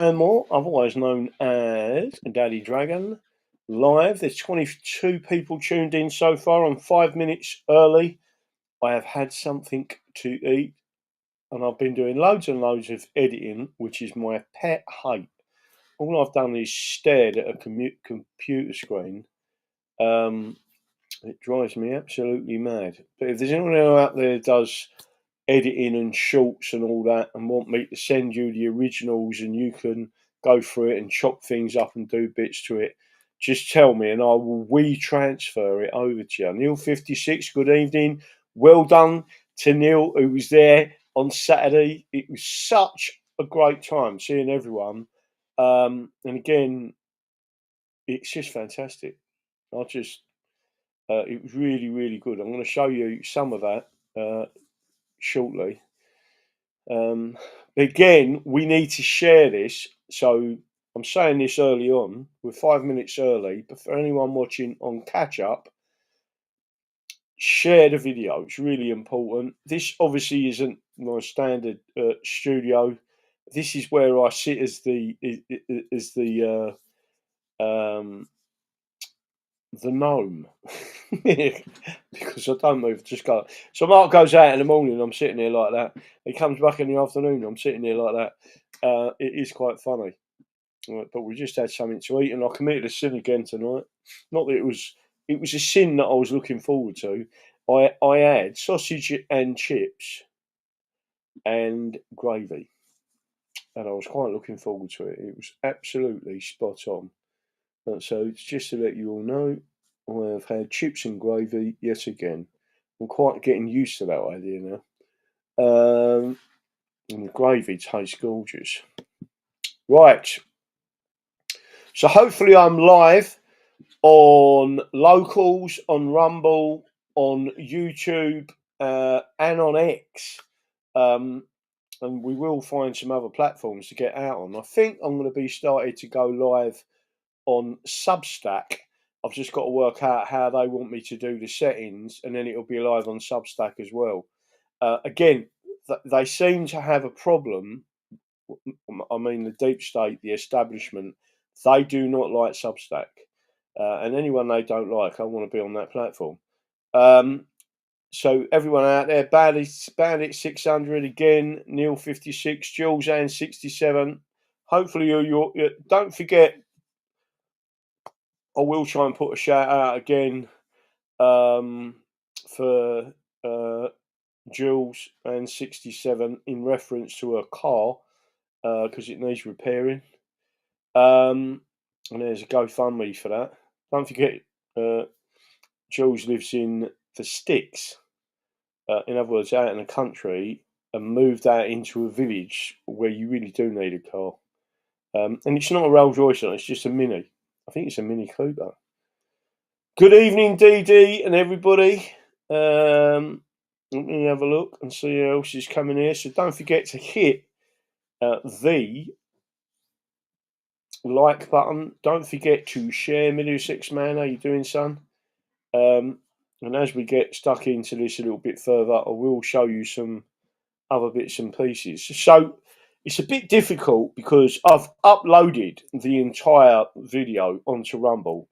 and more, otherwise known as Daddy Dragon, live. There's 22 people tuned in so far. I'm 5 minutes early. I have had something to eat, and I've been doing loads and loads of editing, which is my pet hate. All I've done is stared at a computer screen. It drives me absolutely mad. But if there's anyone out there that does editing and shorts and all that and want me to send you the originals and you can go through it and chop things up and do bits to it, just tell me and I will transfer it over to you. Neil 56, good evening. Well done to Neil, who was there on Saturday. It was such a great time seeing everyone. And again, it's just fantastic. It was really, really good. I'm going to show you some of that shortly. Again, we need to share this. So I'm saying this early on. We're 5 minutes early, but for anyone watching on catch up, share the video. It's really important. This obviously isn't my standard studio. This is where I sit as the gnome because I don't move, just go. So Mark goes out in the morning, I'm sitting here like that. He comes back in the afternoon, I'm sitting here like that. It is quite funny. But we just had something to eat and I committed a sin again tonight. Not that it was a sin that I was looking forward to. I had sausage and chips and gravy. And I was quite looking forward to it. It was absolutely spot on. So just to let you all know, I have had chips and gravy yet again. I'm quite getting used to that idea now. And the gravy tastes gorgeous. Right. So hopefully I'm live on Locals, on Rumble, on YouTube, and on X. And we will find some other platforms to get out on. I think I'm going to be started to go live on Substack. I've just got to work out how they want me to do the settings, and then it'll be live on Substack as well. Again, they seem to have a problem. I mean, the deep state, the establishment, they do not like Substack. And anyone they don't like, I want to be on that platform. So everyone out there, Bandit 600 again, Neil 56, Jules Ann 67. Hopefully you don't forget. I will try and put a shout out again for Jules and 67 in reference to her car because it needs repairing. And there's a GoFundMe for that. Don't forget, Jules lives in the sticks. In other words, out in the country and moved out into a village where you really do need a car. And it's not a Rolls Royce, it's just a Mini. I think it's a Mini Cooper. Good evening, DD and everybody. Let me have a look and see who else is coming here. So don't forget to hit the like button. Don't forget to share. Middlesex Man, how you doing, son? And as we get stuck into this a little bit further, I will show you some other bits and pieces. So it's a bit difficult because I've uploaded the entire video onto Rumble.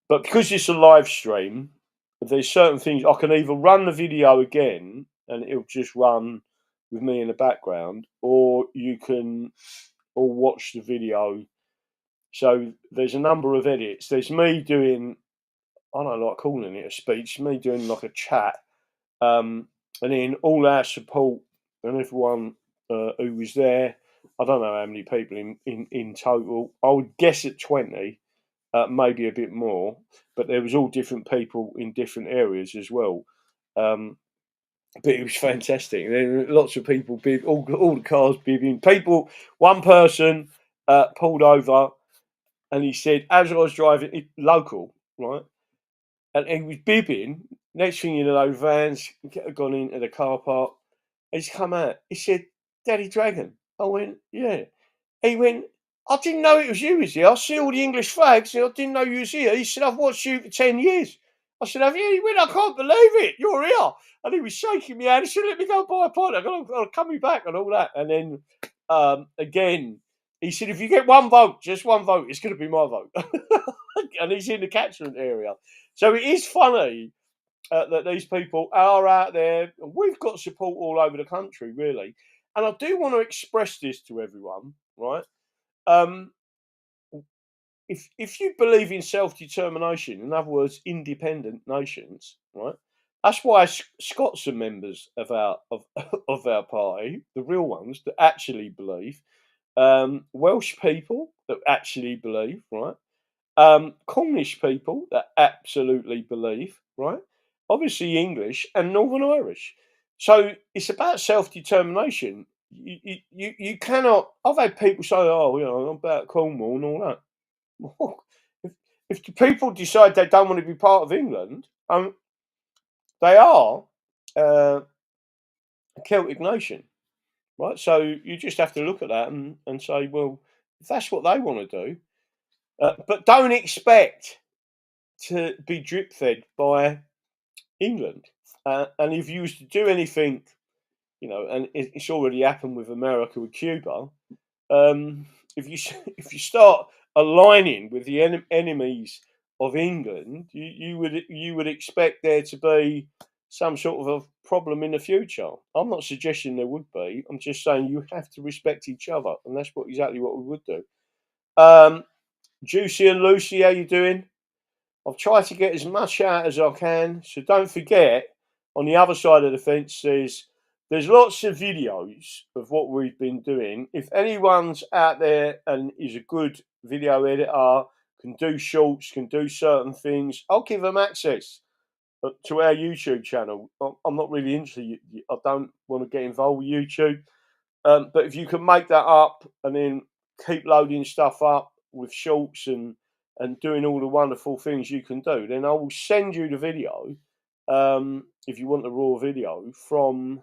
But because it's a live stream, there's certain things I can either run the video again and it'll just run with me in the background, or you can all watch the video. So there's a number of edits. There's me doing, I don't like calling it a speech, me doing like a chat, and then all our support and everyone who was there. I don't know how many people in total. I would guess at 20. Maybe a bit more, but there was all different people in different areas as well. But it was fantastic. There were lots of people, all the cars bibbing. People, one person pulled over and he said, as I was driving, local, right? And he was bibbing. Next thing you know, vans gone into the car park. He's come out. He said, Daddy Dragon. I went, yeah. He went, I didn't know it was you, is he? I see all the English flags and I didn't know you was here. He said, I've watched you for 10 years. I said, have you? He went, I can't believe it. You're here. And he was shaking me hand. He said, let me go buy a pint. I'll come back and all that. And then, again, He said, if you get one vote, just one vote, it's going to be my vote. And he's in the catchment area. So it is funny that these people are out there. We've got support all over the country, really. And I do want to express this to everyone, right? Um, if you believe in self-determination, in other words, independent nations, right? That's why Scots are members of our of our party, the real ones that actually believe. Welsh people that actually believe, right? Cornish people that absolutely believe, right? Obviously English and Northern Irish. So it's about self-determination. You cannot. I've had people say, "Oh, I'm about Cornwall and all that." Well, if the people decide they don't want to be part of England, they are a Celtic nation, right? So you just have to look at that and say, well, if that's what they want to do, but don't expect to be drip fed by England. And if you was to do anything, and it's already happened with America with Cuba, if you if you start aligning with the enemies of England, you would expect there to be some sort of a problem in the future. I'm not suggesting there would be. I'm just saying you have to respect each other, and that's exactly what we would do. Juicy and Lucy, how you doing? I've tried to get as much out as I can, so don't forget. On the other side of the fence, there's lots of videos of what we've been doing. If anyone's out there and is a good video editor, can do shorts, can do certain things, I'll give them access to our YouTube channel. I'm not really into. I don't want to get involved with YouTube, but if you can make that up and then keep loading stuff up with shorts and doing all the wonderful things you can do, then I will send you the video if you want the raw video from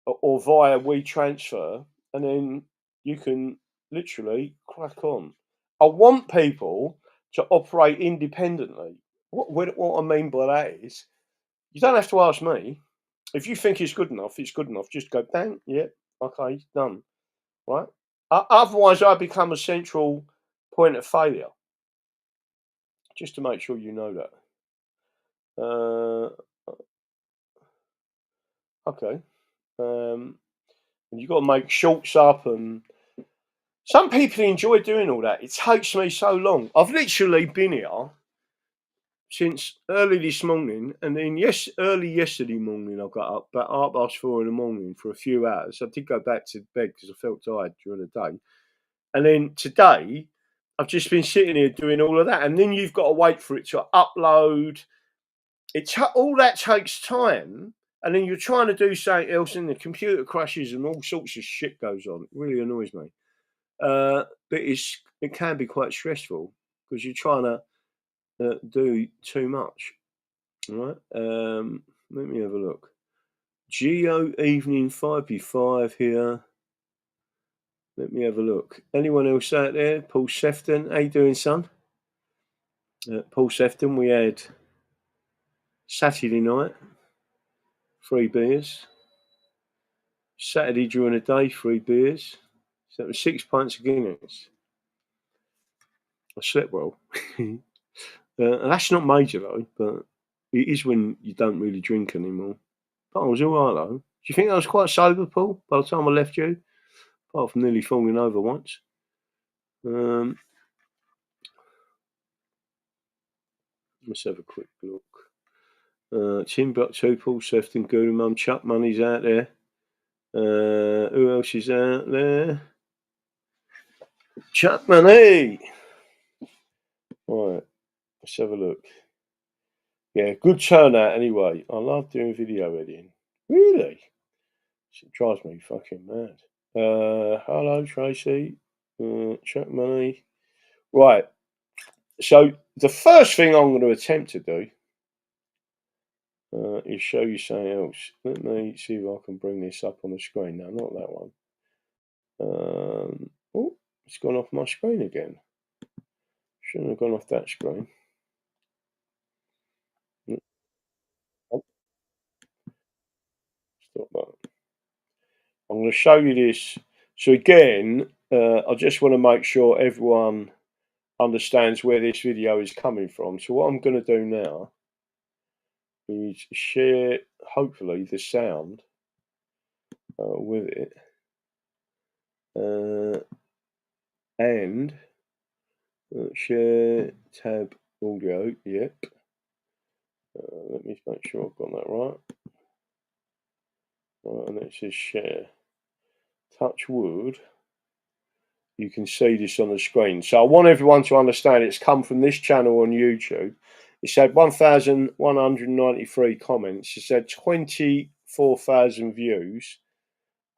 or via WeTransfer, and then you can literally crack on. I want people to operate independently. What I mean by that is, you don't have to ask me. If you think it's good enough, it's good enough. Just go, bang, yeah, okay, done, right? Otherwise, I become a central point of failure. Just to make sure you know that. Okay. And you've got to make shorts up, and some people enjoy doing all that. It takes me so long. I've literally been here since early this morning, and then early yesterday morning I got up about 4:30 in the morning for a few hours. I did go back to bed because I felt tired during the day, and then today I've just been sitting here doing all of that, and then you've got to wait for it to upload. All that takes time, and then you're trying to do something else, and the computer crashes, and all sorts of shit goes on. It really annoys me, but it can be quite stressful because you're trying to do too much. All right. Let me have a look. Geo Evening 5p5 here. Let me have a look. Anyone else out there? Paul Sefton, how you doing, son? Paul Sefton, we had Saturday night, 3 beers. Saturday during the day, 3 beers. So that was 6 pints of Guinness. I slept well. That's not major though, but it is when you don't really drink anymore. But I was all right though. Do you think I was quite sober, Paul, by the time I left you? Apart from nearly falling over once. Let's have a quick look. Timbuktu, Paul Sefton, Guru Mum, Chuck Money's out there. Who else is out there? Chuck Money! Right, let's have a look. Yeah, good turnout anyway. I love doing video editing. Really? It drives me fucking mad. Hello, Tracy. Chuck Money. Right. So the first thing I'm going to attempt to do is show you something else. Let me see if I can bring this up on the screen. No, not that one. Oh, it's gone off my screen again. Shouldn't have gone off that screen. Oh, stop that. I'm going to show you this. So again, I just want to make sure everyone understands where this video is coming from. So what I'm going to do now is share, hopefully, the sound with it. And share tab audio. Yep. Let me make sure I've got that right. Right, and it says share. Touch wood. You can see this on the screen. So I want everyone to understand it's come from this channel on YouTube. It's had 1,193 comments. It's had 24,000 views.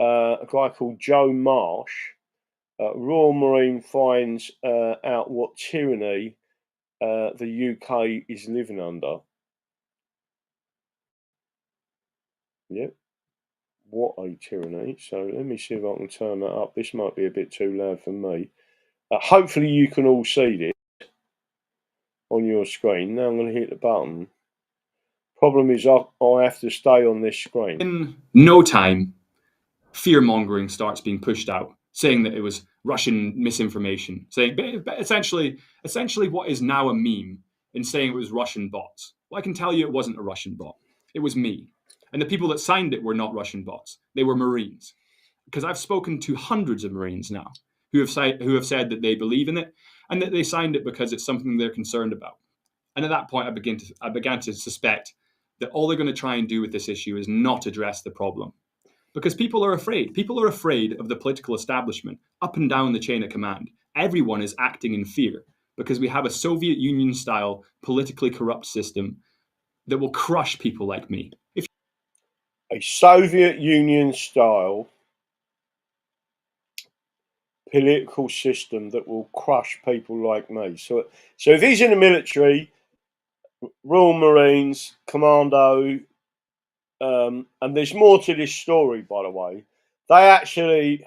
A guy called Joe Marsh. Royal Marine finds out what tyranny the UK is living under. Yep. What a tyranny. So let me see if I can turn that up. This might be a bit too loud for me. Hopefully you can all see this on your screen. Now I'm going to hit the button. Problem is I have to stay on this screen. In no time, fear-mongering starts being pushed out, saying that it was Russian misinformation, saying essentially what is now a meme, in saying it was Russian bots. Well, I can tell you it wasn't a Russian bot. It was me. And the people that signed it were not Russian bots. They were Marines. Because I've spoken to hundreds of Marines now who have said that they believe in it and that they signed it because it's something they're concerned about. And at that point, I began to suspect that all they're going to try and do with this issue is not address the problem. Because people are afraid. People are afraid of the political establishment up and down the chain of command. Everyone is acting in fear because we have a Soviet Union-style politically corrupt system that will crush people like me. A Soviet Union-style political system that will crush people like me. So if he's in the military, Royal Marines, Commando, and there's more to this story, by the way.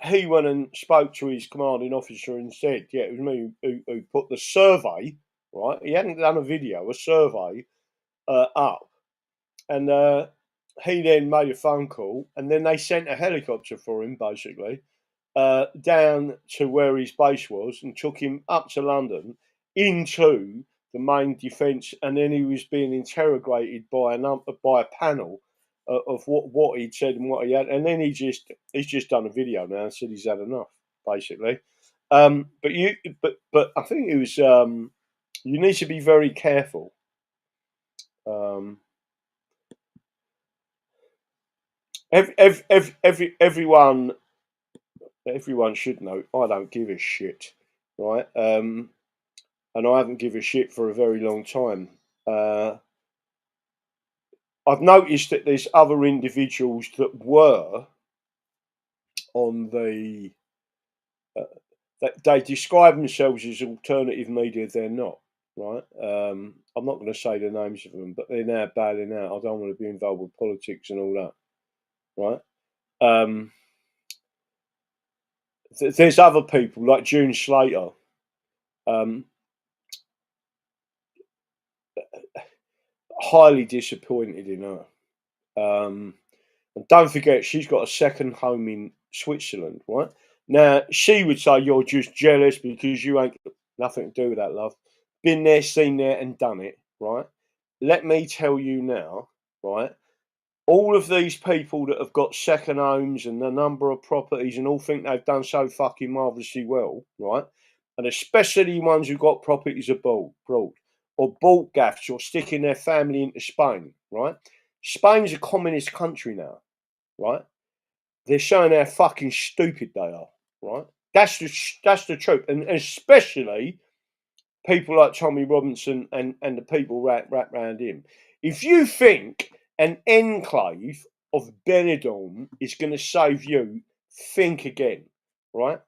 He went and spoke to his commanding officer and said, yeah, it was me who put the survey, right? He hadn't done a video, a survey up. And he then made a phone call, and then they sent a helicopter for him, basically, down to where his base was and took him up to London into the main defence, and then he was being interrogated by a panel of what he'd said and what he had, and then he's just done a video now and said he's had enough, basically. But I think it was you need to be very careful. Everyone should know I don't give a shit, right? And I haven't given a shit for a very long time. I've noticed that there's other individuals that were on the that they describe themselves as alternative media. They're not, right? I'm not going to say the names of them, but they're now bailing out. I don't want to be involved with politics and all that, right? There's other people like June Slater. Highly disappointed in her. And don't forget, she's got a second home in Switzerland, right? Now, she would say you're just jealous because you ain't nothing to do with that, love. Been there, seen there, and done it, right? Let me tell you now, right? All of these people that have got second homes and the number of properties and all think they've done so fucking marvellously well, right? And especially ones who've got properties abroad, or bought gaffs or sticking their family into Spain, right? Spain's a communist country now, right? They're showing how fucking stupid they are, right? That's the truth, and especially people like Tommy Robinson and the people wrapped around him. If you think an enclave of Benidorm is going to save you, think again, right?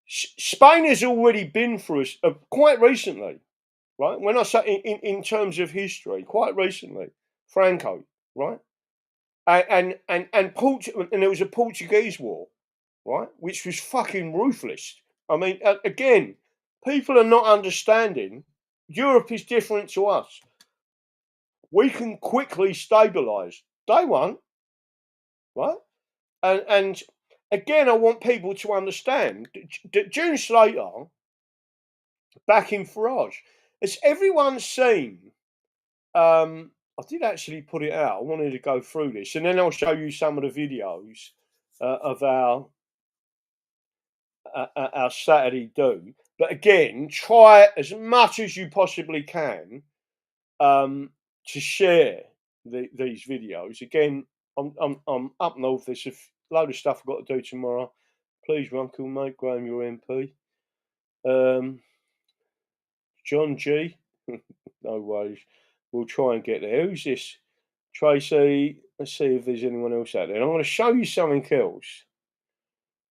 Spain has already been through us quite recently, right? When I say in terms of history, quite recently, Franco, right? And there was a Portuguese war, right, which was fucking ruthless. I mean, again, people are not understanding. Europe is different to us. We can quickly stabilise. They won't, right? And again, I want people to understand that June Slater, back in Farage, has everyone seen? I did actually put it out. I wanted to go through this, and then I'll show you some of the videos of our Saturday do. But again, try as much as you possibly can to share these videos. Again, I'm up north. There's a load of stuff I've got to do tomorrow. Please, Runcorn, mate, Graham, your MP. John G. No worries. We'll try and get there. Who's this? Tracy. Let's see if there's anyone else out there. And I'm going to show you something else.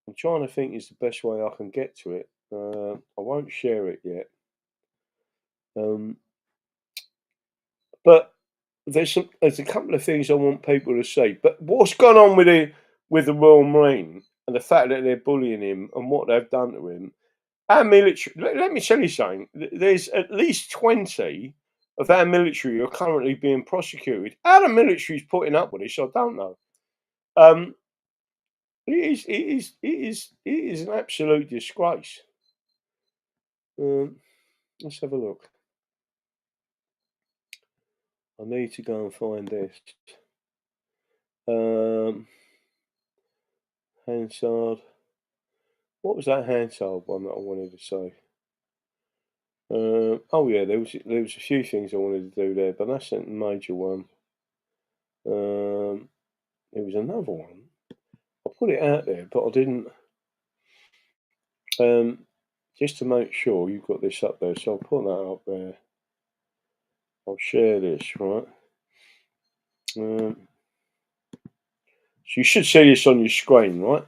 I'm trying to think is the best way I can get to it. I won't share it yet. But there's a couple of things I want people to see. But what's gone on with the Royal Marine and the fact that they're bullying him and what they've done to him? Our military. Let me tell you something. There's at least 20 of our military who are currently being prosecuted. How the military's putting up with this, I don't know. It is an absolute disgrace. Let's have a look. I need to go and find this. Hansard. What was that Hansard one that I wanted to say? Oh yeah, there was a few things I wanted to do there, but that's a major one. There was another one. I put it out there, but I didn't. Just to make sure you've got this up there, so I'll put that up there. I'll share this, right? So you should see this on your screen, right?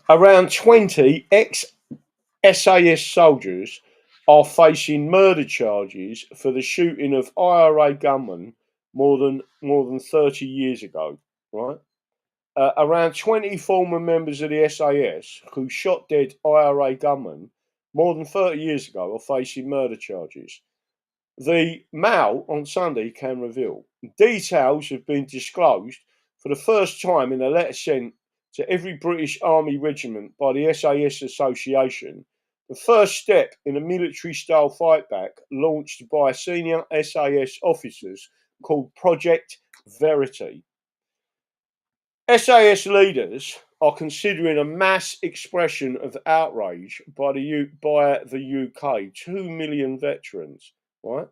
Around 20 ex-SAS soldiers are facing murder charges for the shooting of IRA gunmen more than 30 years ago, right? Around 20 former members of the SAS who shot dead IRA gunmen more than 30 years ago are facing murder charges. The Mail on Sunday can reveal details have been disclosed for the first time in a letter sent to every British Army regiment by the SAS Association, the first step in a military-style fightback launched by senior SAS officers called Project Verity. SAS leaders are considering a mass expression of outrage by the UK 2 million veterans. Right,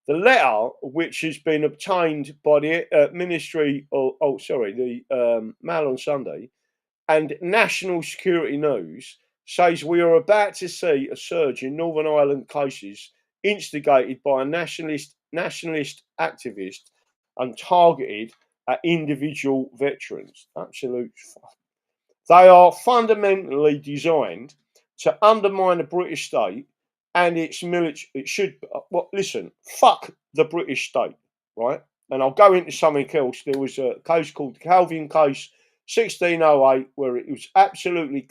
the letter, which has been obtained by the Ministry, the Mail on Sunday, and National Security News, says we are about to see a surge in Northern Ireland cases instigated by a nationalist activist and targeted at individual veterans. Absolute. They are fundamentally designed to undermine the British state and its military. It should. Well, listen. Fuck the British state, right? And I'll go into something else. There was a case called the Calvin case, 1608, where it was absolutely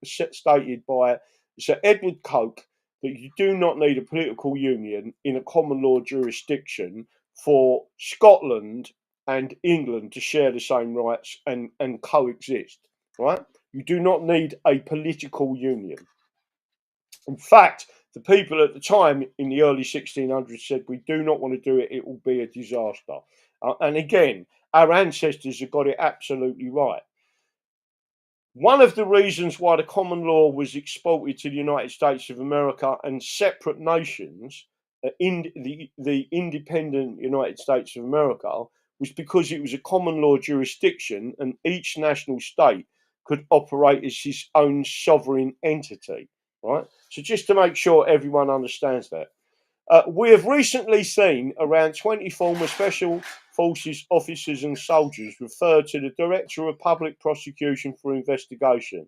stated by Sir Edward Coke that you do not need a political union in a common law jurisdiction for Scotland and England to share the same rights and coexist, right? You do not need a political union. In fact, the people at the time in the early 1600s said, we do not want to do it, it will be a disaster. And again, our ancestors have got it absolutely right. One of the reasons why the common law was exported to the United States of America and separate nations in the independent United States of America was because it was a common law jurisdiction and each national state could operate as its own sovereign entity, right? So just to make sure everyone understands that. We have recently seen around 20 former Special Forces officers and soldiers referred to the Director of Public Prosecution for investigation,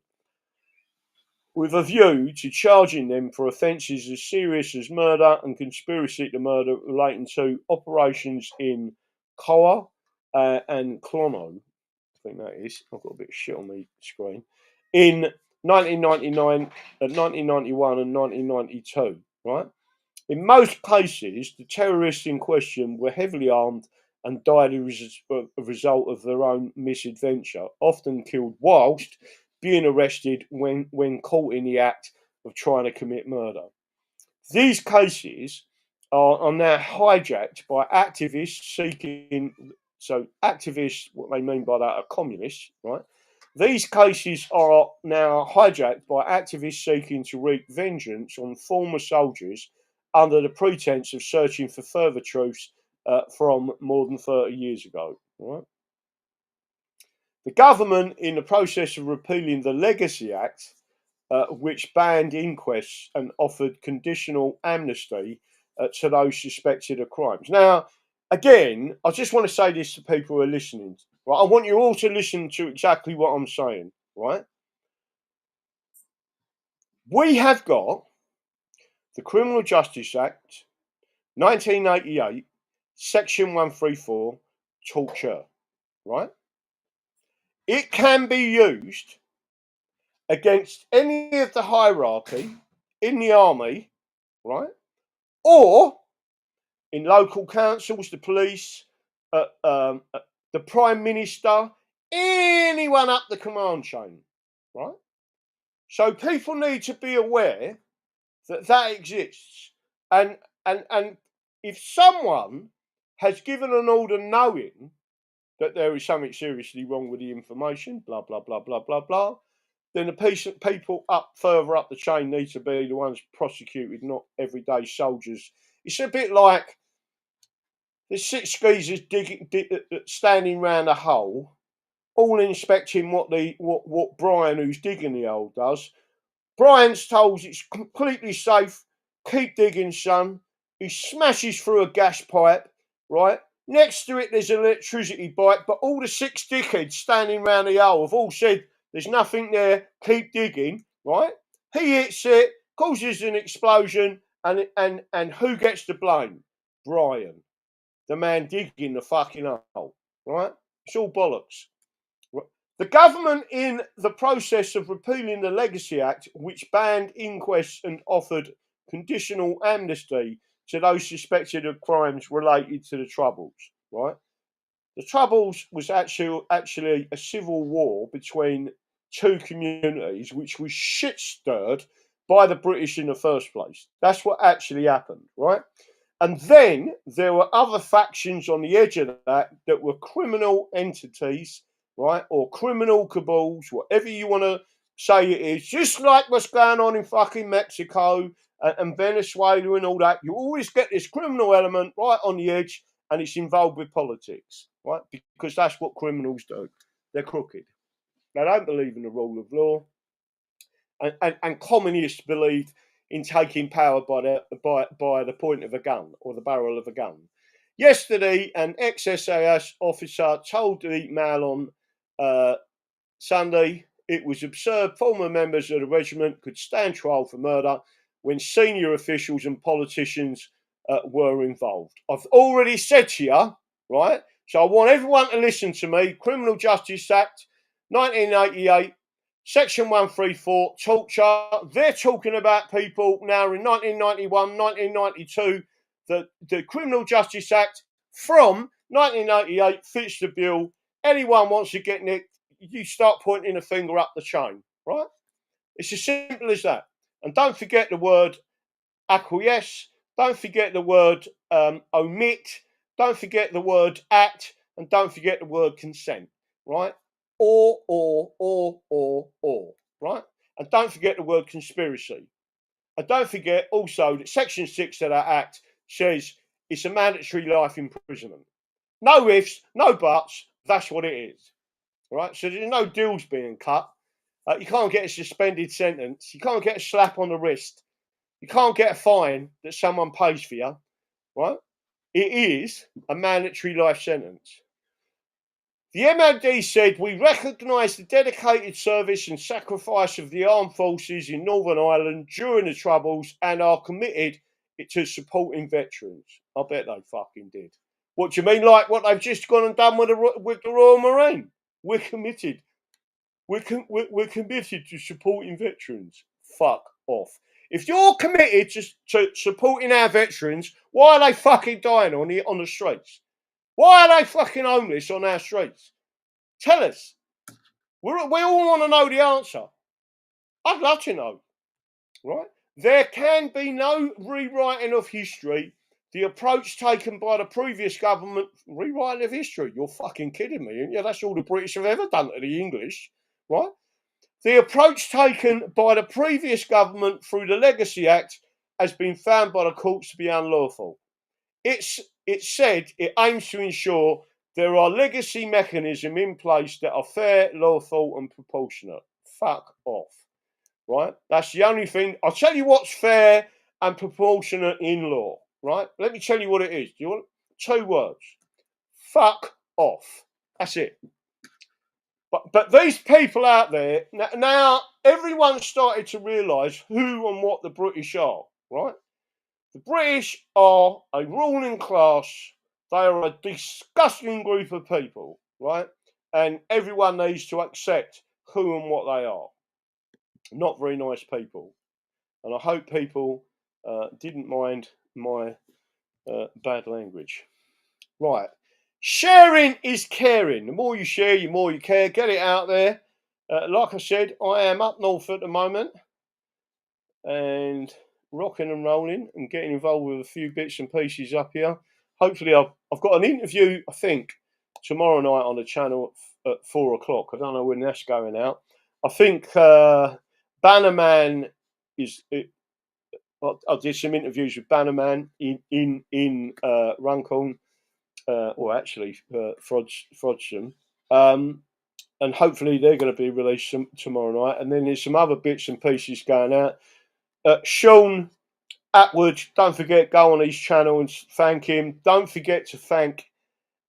with a view to charging them for offences as serious as murder and conspiracy to murder relating to operations in Coa and Clono. I think that is. I've got a bit of shit on the screen. In 1999, 1991 and 1992, right? In most cases, the terrorists in question were heavily armed and died as a result of their own misadventure, often killed whilst being arrested when caught in the act of trying to commit murder. These cases are now hijacked by activists seeking, so activists, what they mean by that are communists, right? These cases are now hijacked by activists seeking to wreak vengeance on former soldiers under the pretense of searching for further truths from more than 30 years ago. Right? The government, in the process of repealing the Legacy Act, which banned inquests and offered conditional amnesty to those suspected of crimes. Now, again, I just want to say this to people who are listening. Right? I want you all to listen to exactly what I'm saying. Right? We have got the Criminal Justice Act, 1988, Section 134, torture. Right? It can be used against any of the hierarchy in the army, right? Or in local councils, the police, the Prime Minister, anyone up the command chain, right? So people need to be aware that that exists. And if someone has given an order knowing that there is something seriously wrong with the information, blah, blah, blah, blah, blah, blah, then the people up further up the chain need to be the ones prosecuted, not everyday soldiers. It's a bit like there's 6 geezers standing round a hole, all inspecting what Brian, who's digging the hole, does. Brian's told it's completely safe. Keep digging, son. He smashes through a gas pipe, right? Next to it, there's an electricity bike, but all the 6 dickheads standing round the hole have all said, there's nothing there, keep digging, right? He hits it, causes an explosion, and who gets the blame? Brian, the man digging the fucking hole, right? It's all bollocks. The government, in the process of repealing the Legacy Act, which banned inquests and offered conditional amnesty to those suspected of crimes related to the Troubles, right? The Troubles was actually a civil war between 2 communities, which was shit stirred by the British in the first place. That's what actually happened, right? And then there were other factions on the edge of that were criminal entities, right? Or criminal cabals, whatever you want to say it is, just like what's going on in fucking Mexico and Venezuela and all that. You always get this criminal element right on the edge, and it's involved with politics, right? Because that's what criminals do. They're crooked. They don't believe in the rule of law. And communists believe in taking power by the point of a gun or the barrel of a gun. Yesterday, an ex-SAS officer told the Mail on Sunday it was absurd former members of the regiment could stand trial for murder when senior officials and politicians were involved. I've already said to you, right? So I want everyone to listen to me. Criminal Justice Act, 1988, Section 134, torture. They're talking about people now in 1991, 1992. The Criminal Justice Act from 1988 fits the bill. Anyone wants to get nicked, you start pointing a finger up the chain, right? It's as simple as that. And don't forget the word acquiesce. Don't forget the word omit. Don't forget the word act. And don't forget the word consent, right? Or, right? And don't forget the word conspiracy. And don't forget also that Section 6 of that Act says it's a mandatory life imprisonment. No ifs, no buts, that's what it is. Right? So there's no deals being cut. You can't get a suspended sentence. You can't get a slap on the wrist. You can't get a fine that someone pays for you. Right? It is a mandatory life sentence. The MOD said, we recognise the dedicated service and sacrifice of the armed forces in Northern Ireland during the Troubles and are committed to supporting veterans. I bet they fucking did. What do you mean, like what they've just gone and done with the Royal Marine? We're committed. We're committed to supporting veterans. Fuck off. If you're committed to supporting our veterans, why are they fucking dying on the streets? Why are they fucking homeless on our streets? Tell us. We all want to know the answer. I'd love to know, right? There can be no rewriting of history. The approach taken by the previous government, rewriting of history. You're fucking kidding me. Yeah, that's all the British have ever done to the English, right? The approach taken by the previous government through the Legacy Act has been found by the courts to be unlawful. It said it aims to ensure there are legacy mechanisms in place that are fair, lawful, and proportionate. Fuck off. Right? That's the only thing. I'll tell you what's fair and proportionate in law. Right? Let me tell you what it is. Do you want 2 words? Fuck off. That's it. But these people out there, now everyone's started to realise who and what the British are. Right? The British are a ruling class. They are a disgusting group of people, right? And everyone needs to accept who and what they are. Not very nice people. And I hope people didn't mind my bad language. Right. Sharing is caring. The more you share, the more you care. Get it out there. Like I said, I am up north at the moment. And rocking and rolling and getting involved with a few bits and pieces up here. Hopefully, I've got an interview, I think, tomorrow night on the channel at 4 o'clock. I don't know when that's going out. I think Bannerman is. I did some interviews with Bannerman in Runcorn, or actually Frodsham. And hopefully they're going to be released tomorrow night. And then there's some other bits and pieces going out. Sean Atwood, don't forget, go on his channel and thank him. Don't forget to thank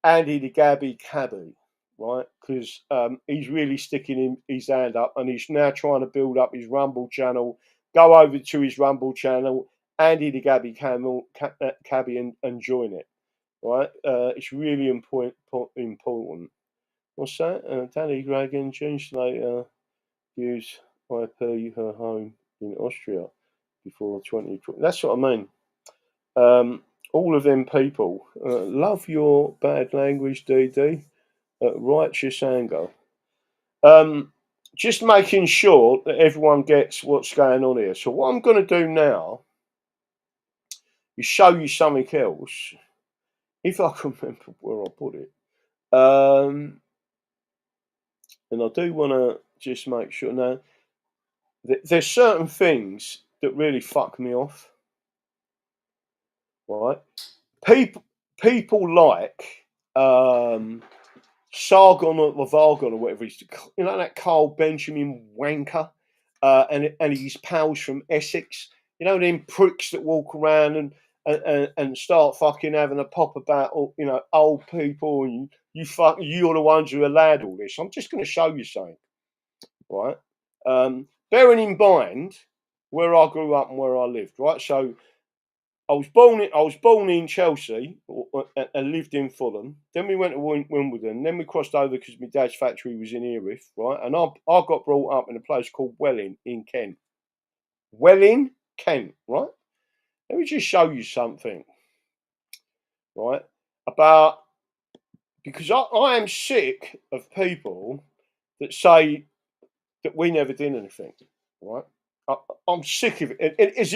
Andy the Gabby Cabby, right? Because he's really sticking his hand up and he's now trying to build up his Rumble channel. Go over to his Rumble channel, Andy the Gabby Cabby, and join it, right? It's really important. What's that? Danny Dragon, June Slater, used IP her home in Austria before 2020. That's what I mean. All of them people. Love your bad language, DD. Righteous anger. Just making sure that everyone gets what's going on here. So what I'm going to do now is show you something else. If I can remember where I put it. And I do want to just make sure. Now, there's certain things that really fuck me off. Right? People like Sargon or Vargon or whatever he's, that Carl Benjamin wanker, and his pals from Essex, them pricks that walk around and start fucking having a pop about old people and you're the ones who allowed all this. I'm just going to show you something, right? Bearing in mind where I grew up and where I lived, right? So I was born in Chelsea and lived in Fulham. Then we went to Wimbledon. Then we crossed over because my dad's factory was in Erith, right? And I got brought up in a place called Welling in Kent. Welling, Kent, right? Let me just show you something, right? Because I am sick of people that say that we never did anything, right? I'm sick of it. As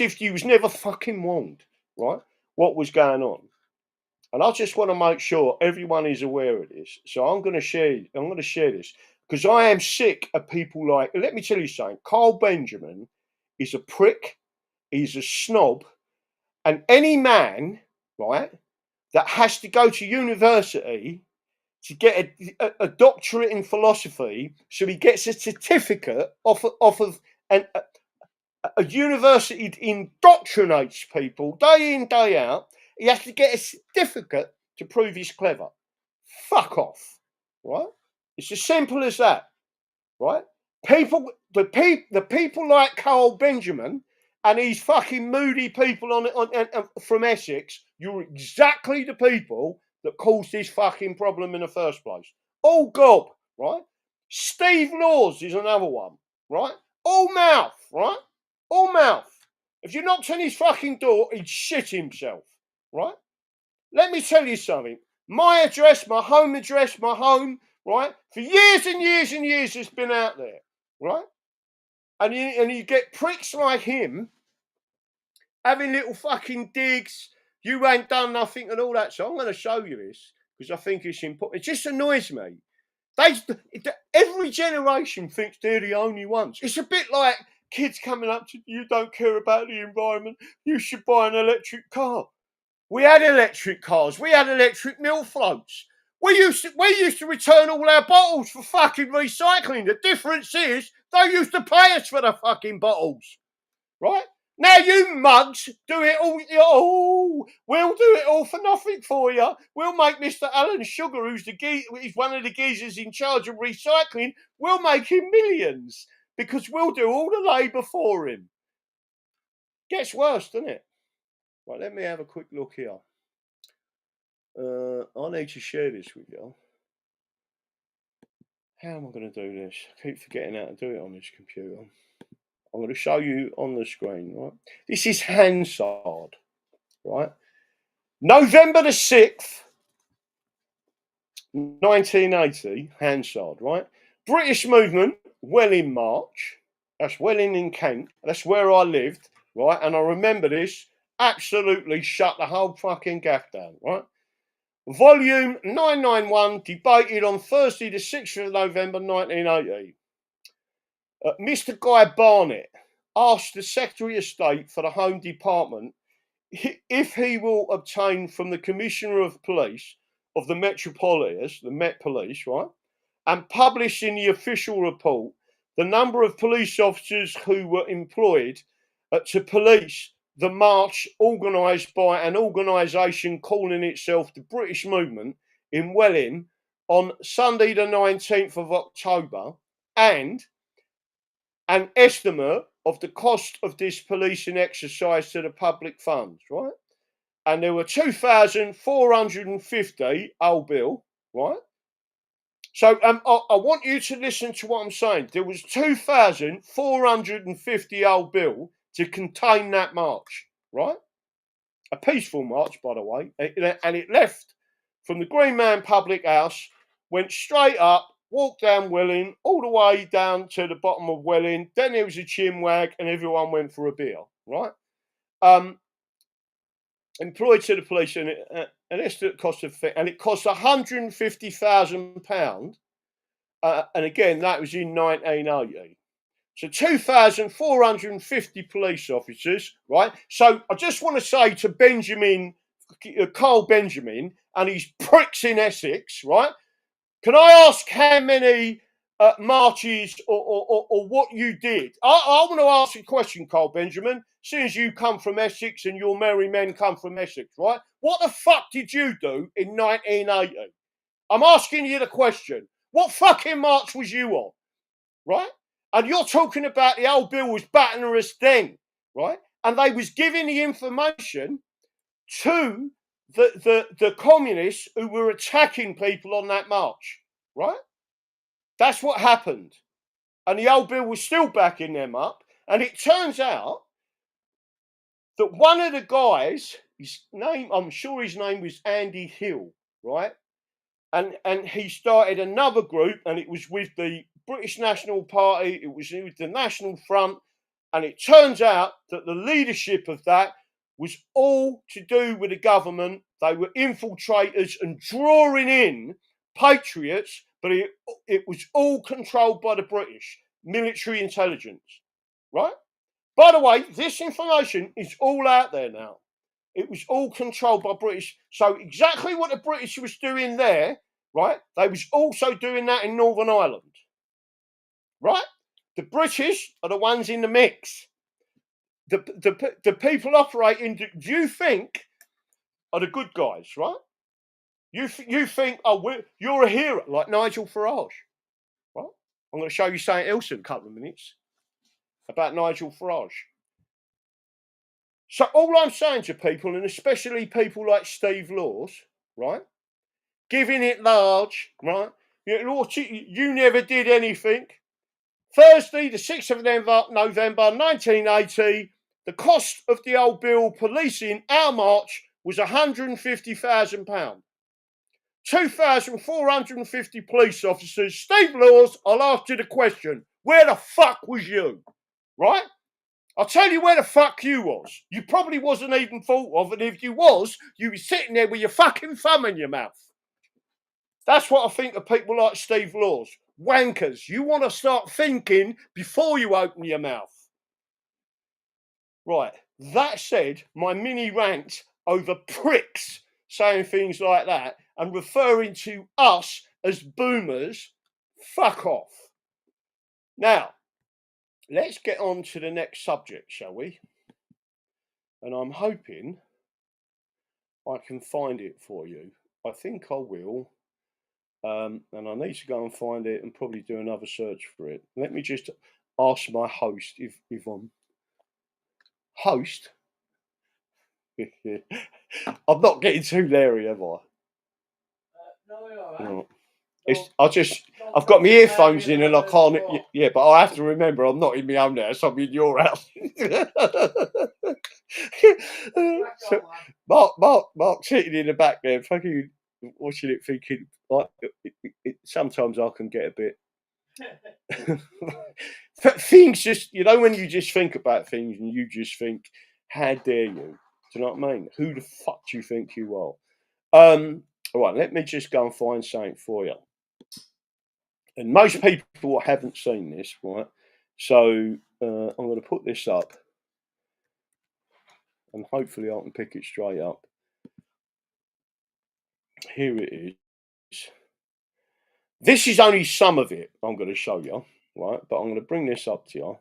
if you was never fucking warned, right? What was going on. And I just want to make sure everyone is aware of this. So I'm going to share this because I am sick of people like, let me tell you something, Carl Benjamin is a prick, he's a snob, and any man, right, that has to go to university to get a doctorate in philosophy so he gets a certificate off of a university indoctrinates people day in, day out. He has to get a certificate to prove he's clever. Fuck off, right? It's as simple as that, right? The people like Carl Benjamin and these fucking moody people from Essex, you're exactly the people that caused this fucking problem in the first place. All gob, right? Steve Laws is another one, right? All mouth, right? All mouth. If you knocked on his fucking door, he'd shit himself, right? Let me tell you something. My address, my home address, my home, right? For years and years and years it's been out there, right? And you get pricks like him having little fucking digs, you ain't done nothing and all that. So I'm going to show you this because I think it's important. It just annoys me. Every generation thinks they're the only ones. It's a bit like kids coming up to you, don't care about the environment, you should buy an electric car. We had electric cars, we had electric milk floats. We used to return all our bottles for fucking recycling. The difference is they used to pay us for the fucking bottles, right? Now you mugs do it all. Oh, we'll do it all for nothing for you. We'll make Mr. Alan Sugar, he's one of the geezers in charge of recycling, we'll make him millions because we'll do all the labour for him. Gets worse, doesn't it? Right, let me have a quick look here. I need to share this with you. How am I going to do this? I keep forgetting how to do it on this computer. I'm going to show you on the screen, right? This is Hansard, right? November the 6th, 1980, Hansard, right? British movement, Welling March. That's Welling in Kent. That's where I lived, right? And I remember this, absolutely shut the whole fucking gaff down, right? Volume 991, debated on Thursday the 6th of November, 1980. Mr. Guy Barnett asked the Secretary of State for the Home Department if he will obtain from the Commissioner of Police of the Metropolis, the Met Police, right, and publish in the official report the number of police officers who were employed to police the march organised by an organisation calling itself the British Movement in Welling on Sunday the 19th of October, and an estimate of the cost of this policing exercise to the public funds, right? And there were 2,450 old bill, right? So I want you to listen to what I'm saying. There was 2,450 old bill to contain that march, right? A peaceful march, by the way. And it left from the Green Man Public House, went straight up, walked down Welling, all the way down to the bottom of Welling. Then there was a chinwag and everyone went for a beer, right? Employed to the police, and an estimate cost of it, and it cost £150,000. And again, that was in 1980. So 2,450 police officers, right? So I just want to say to Carl Benjamin and his pricks in Essex, right? Can I ask how many marches or what you did? I want to ask you a question, Carl Benjamin, seeing as you come from Essex and your merry men come from Essex, right? What the fuck did you do in 1980? I'm asking you the question. What fucking march was you on, right? And you're talking about the old bill was batting us then, right? And they was giving the information to the communists who were attacking people on that march, right? That's what happened. And the old bill was still backing them up. And it turns out that one of the guys, I'm sure his name was Andy Hill, right? And he started another group, and it was with the British National Party, it was with the National Front, and it turns out that the leadership of that was all to do with the government. They were infiltrators and drawing in patriots, but it was all controlled by the British military intelligence, right? By the way, this information is all out there now. It was all controlled by British. So exactly what the British was doing there, right? They was also doing that in Northern Ireland, right? The British are the ones in the mix. The people operating, do you think, are the good guys, right? You think, you're a hero, like Nigel Farage, right? I'm going to show you something else in a couple of minutes about Nigel Farage. So all I'm saying to people, and especially people like Steve Laws, right, giving it large, right, you never did anything. Thursday, the 6th of November 1980, the cost of the old bill policing our march was £150,000. 2,450 police officers. Steve Laws, I'll ask you the question. Where the fuck was you? Right? I'll tell you where the fuck you was. You probably wasn't even thought of, and if you was, you was sitting there with your fucking thumb in your mouth. That's what I think of people like Steve Laws. Wankers. You want to start thinking before you open your mouth. Right. That said, my mini rant over pricks saying things like that and referring to us as boomers, fuck off. Now, let's get on to the next subject, shall we? And I'm hoping I can find it for you. I think I will. And I need to go and find it and probably do another search for it. Let me just ask my host if I'm host. I'm not getting too leery, am I? No, you're all right. I've got my earphones in and I can't. Yeah, but I have to remember I'm not in my own house. I'm in your house. So, Mark sitting in the back there, fucking watching it, thinking. Like, sometimes I can get a bit. Things just, when you just think about things and you just think, how dare you? Do you know what I mean? Who the fuck do you think you are? All right, let me just go and find something for you. And most people haven't seen this, right? So I'm going to put this up. And hopefully I can pick it straight up. Here it is. This is only some of it I'm going to show you, right? But I'm going to bring this up to you.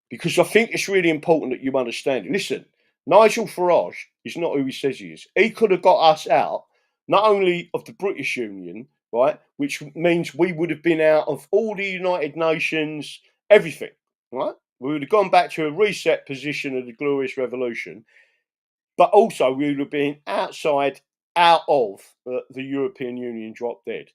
Because I think it's really important that you understand it. Listen, Nigel Farage is not who he says he is. He could have got us out, not only of the British Union, right, which means we would have been out of all the United Nations, everything, right? We would have gone back to a reset position of the Glorious Revolution, but also we would have been out of the European Union, drop dead.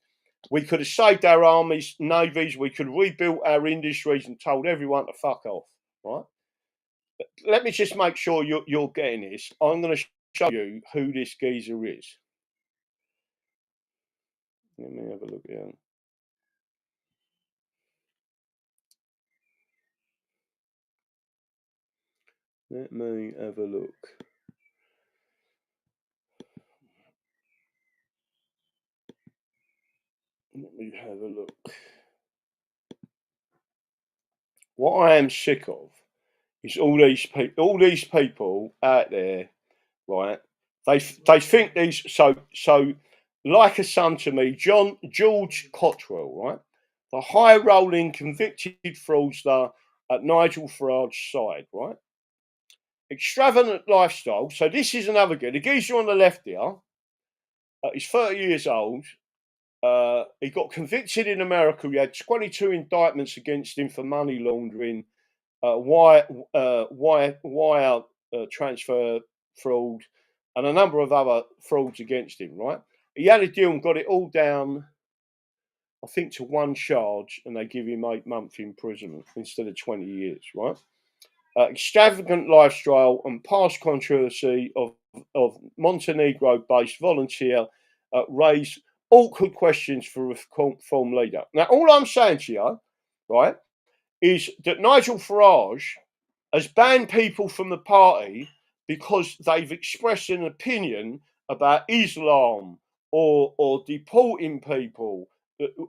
We could have saved our armies, navies, we could have rebuilt our industries and told everyone to fuck off, right? Let me just make sure you're getting this. I'm going to show you who this geezer is. Let me have a look here. Let me have a look. Let me have a look. What I am sick of is all these people out there, right? They think these so like a son to me, George Cottrell, right? The high rolling convicted fraudster at Nigel Farage's side, right? Extravagant lifestyle. So this is another guy. The geezer on the left here, he's 30 years old. He got convicted in America. He had 22 indictments against him for money laundering, wire transfer fraud, and a number of other frauds against him, right? He had a deal and got it all down, I think, to one charge, and they give him 8 months imprisonment instead of 20 years, right? Extravagant lifestyle and past controversy of Montenegro-based volunteer raised awkward questions for a reform leader. Now, all I'm saying to you, right, is that Nigel Farage has banned people from the party because they've expressed an opinion about Islam or deporting people,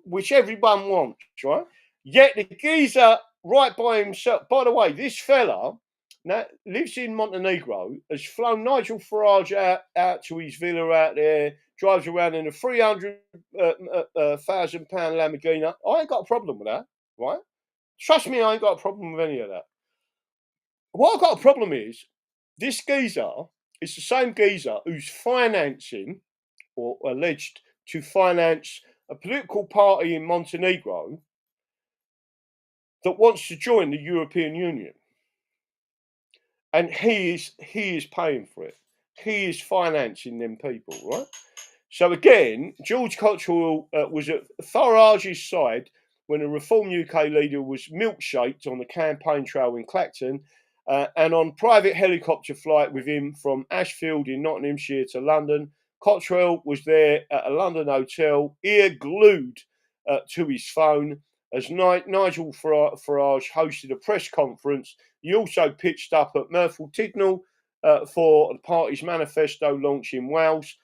which everyone wants, right? Yet the geezer right by himself, by the way, this fella now lives in Montenegro, has flown Nigel Farage out to his villa out there, drives around in a £300,000 Lamborghini. I ain't got a problem with that, right? Trust me, I ain't got a problem with any of that. What I've got a problem is, this geezer is the same geezer who's financing, or alleged to finance, a political party in Montenegro that wants to join the European Union. And he is paying for it. He is financing them people, right? So again, George Cottrell was at Farage's side when a Reform UK leader was milkshaked on the campaign trail in Clacton, and on private helicopter flight with him from Ashfield in Nottinghamshire to London. Cottrell was there at a London hotel, ear glued to his phone, as Nigel Farage hosted a press conference. He also pitched up at Merthyr Tydfil for the party's manifesto launch in Wales.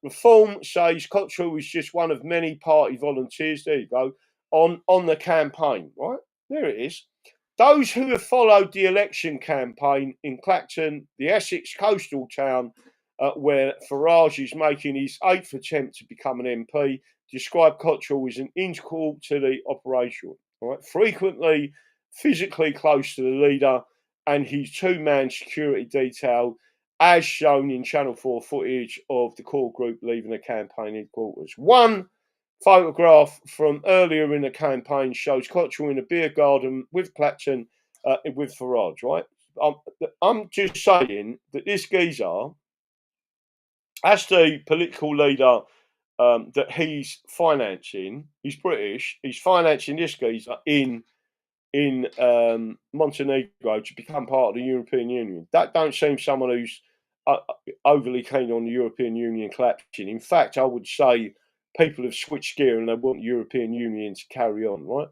Reform says Cottrell was just one of many party volunteers, there you go, on the campaign, right? There it is. Those who have followed the election campaign in Clacton, the Essex coastal town where Farage is making his 8th attempt to become an MP, describe Cottrell as an integral to the operation, right? Frequently physically close to the leader and his two-man security detail, as shown in Channel 4 footage of the core group leaving the campaign headquarters. One photograph from earlier in the campaign shows Cottrell in a beer garden with Clacton, with Farage, right? I'm just saying that this geezer, as the political leader that he's financing, he's British, he's financing this geezer in Montenegro to become part of the European Union. That don't seem someone who's overly keen on the European Union collapsing. In fact, I would say people have switched gear and they want the European Union to carry on, right?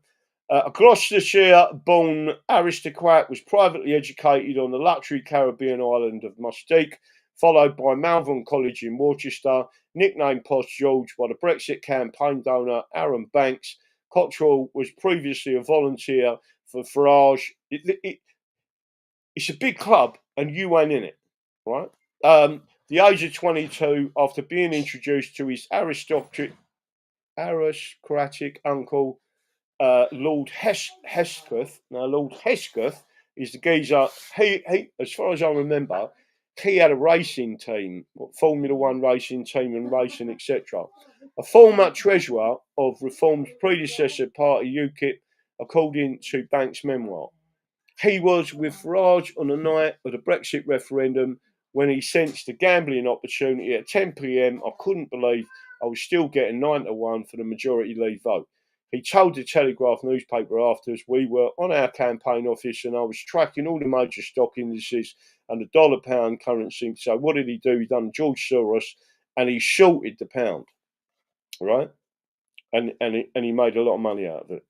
A Gloucestershire-born aristocrat, was privately educated on the luxury Caribbean island of Mustique, followed by Malvern College in Worcester, nicknamed Posh George by the Brexit campaign donor Aaron Banks. Cottrell was previously a volunteer for Farage. It's a big club and you ain't in it, right? The age of 22, after being introduced to his aristocratic uncle, Lord Hesketh. Now, Lord Hesketh is the geezer. He, as far as I remember, he had a racing team, Formula One racing team and racing, etc. A former treasurer of Reform's predecessor party, UKIP, according to Banks' memoir. He was with Farage on the night of the Brexit referendum when he sensed a gambling opportunity at 10 p.m. I couldn't believe I was still getting 9-1 for the majority lead vote. He told the Telegraph newspaper afterwards, we were on our campaign office and I was tracking all the major stock indices and the dollar-pound currency. So what did he do? He done George Soros and he shorted the pound, right? And he made a lot of money out of it.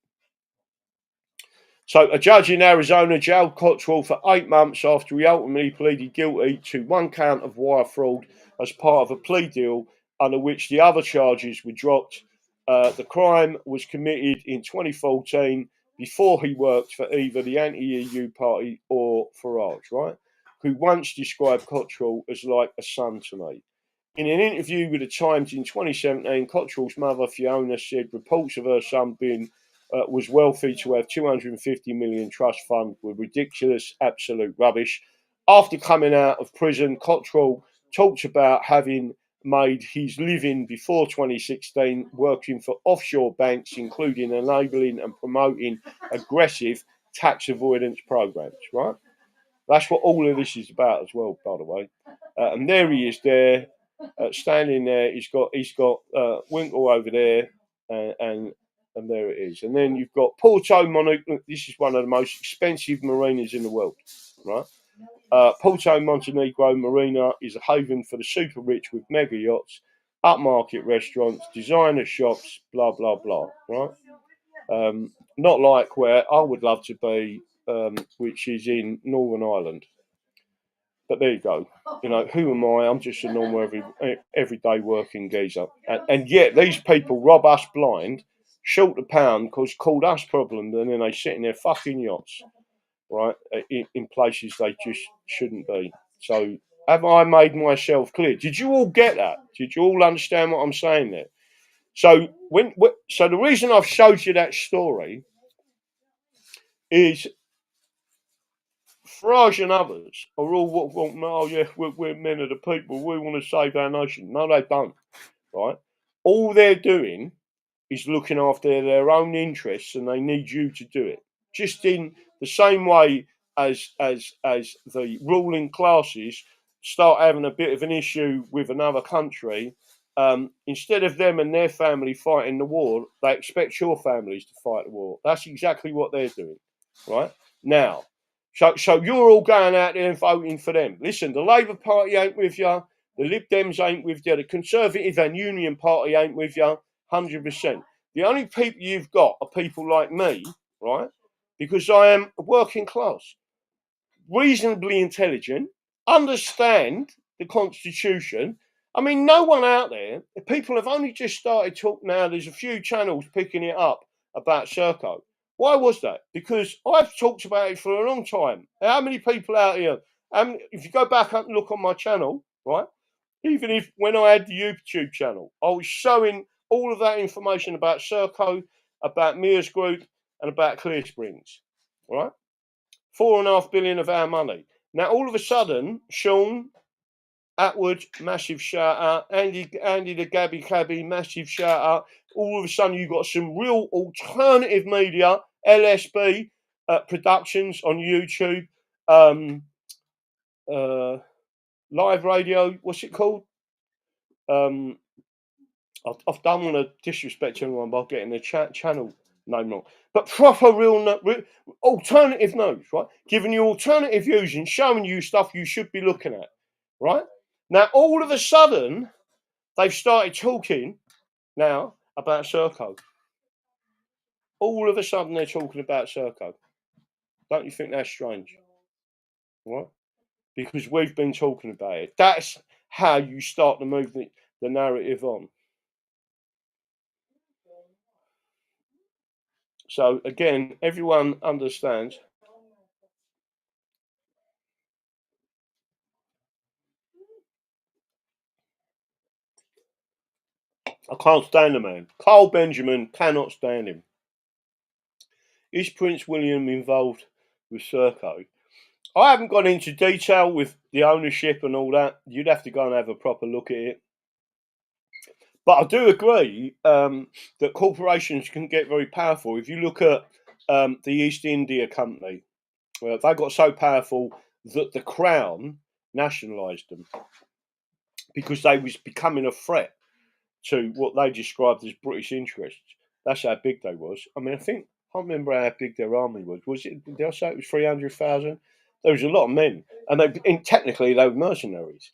So a judge in Arizona jailed Cottrell for 8 months after he ultimately pleaded guilty to 1 count of wire fraud as part of a plea deal under which the other charges were dropped. The crime was committed in 2014 before he worked for either the anti-EU party or Farage, right? Who once described Cottrell as like a son to me. In an interview with the Times in 2017, Cottrell's mother, Fiona, said reports of her son being was wealthy to have 250 million trust fund were ridiculous, absolute rubbish. After coming out of prison, Cottrell talked about having made his living before 2016 working for offshore banks, including enabling and promoting aggressive tax avoidance programs, right? That's what all of this is about as well, by the way. And there he is there, standing there. He's got Winkle over there, and there it is. And then you've got Porto Montenegro. This is one of the most expensive marinas in the world, right? Porto Montenegro Marina is a haven for the super rich with mega yachts, upmarket restaurants, designer shops, blah, blah, blah, right? Not like where I would love to be, which is in Northern Ireland. But there you go. You know, who am I? I'm just a normal everyday working geezer. And yet these people rob us blind, short the pound, called us problems, and then they sit in their fucking yachts, right, in places they just shouldn't be. So have I made myself clear? Did you all get that? Did you all understand what I'm saying there? So so the reason I've showed you that story is Farage and others are all, oh yeah, we're men of the people, we want to save our nation. No, they don't, right? All they're doing is looking after their own interests, and they need you to do it. Just in the same way as the ruling classes start having a bit of an issue with another country, instead of them and their family fighting the war, they expect your families to fight the war. That's exactly what they're doing, right? Now, so you're all going out there and voting for them. Listen, the Labour Party ain't with you. The Lib Dems ain't with you. The Conservative and Union Party ain't with you, 100%. The only people you've got are people like me, right? Because I am working class, reasonably intelligent, understand the Constitution. I mean, no one out there, people have only just started talking now. There's a few channels picking it up about Serco. Why was that? Because I've talked about it for a long time. How many people out here, if you go back and look on my channel, right? Even if when I had the YouTube channel, I was showing all of that information about Serco, about Mears Group, and about Clear Springs, right? 4.5 billion of our money. Now, all of a sudden, Sean Atwood, massive shout out. Andy the Gabby Cabby, massive shout out. All of a sudden, you've got some real alternative media, LSB productions on YouTube, live radio. What's it called? I don't want to disrespect anyone by getting the channel name wrong, but proper real alternative news, right? Giving you alternative views and showing you stuff you should be looking at, right? Now, all of a sudden, they've started talking now about Serco. All of a sudden, they're talking about Serco. Don't you think that's strange? Right? Because we've been talking about it. That's how you start to move the narrative on. So, again, everyone understands. I can't stand the man. Carl Benjamin, cannot stand him. Is Prince William involved with Serco? I haven't gone into detail with the ownership and all that. You'd have to go and have a proper look at it. But I do agree that corporations can get very powerful. If you look at the East India Company, they got so powerful that the Crown nationalised them because they was becoming a threat to what they described as British interests. That's how big they was. I mean, I can't remember how big their army was. Was it? Did I say it was 300,000? There was a lot of men, and technically they were mercenaries.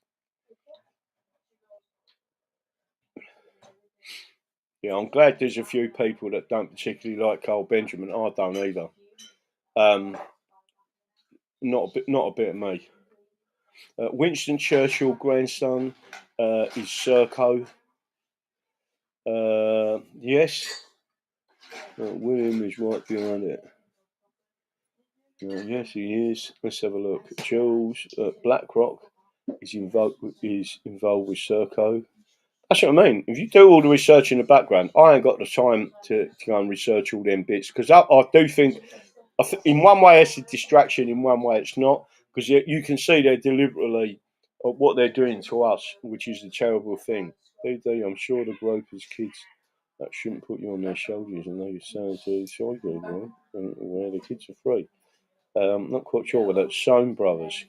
Yeah, I'm glad there's a few people that don't particularly like Carl Benjamin. I don't either. Not a bit of me. Winston Churchill grandson is Serco. Yes. William is right behind it. Yes, he is. Let's have a look. Jules BlackRock is involved with Serco. That's what I mean. If you do all the research in the background, I ain't got the time to go and research all them bits because I do think, in one way, it's a distraction. In one way, it's not, because you can see they're deliberately what they're doing to us, which is a terrible thing. I'm sure the Gropers kids that shouldn't put you on their shoulders and they sound to side right? Where the kids are free. Not quite sure whether that's Sohn Brothers.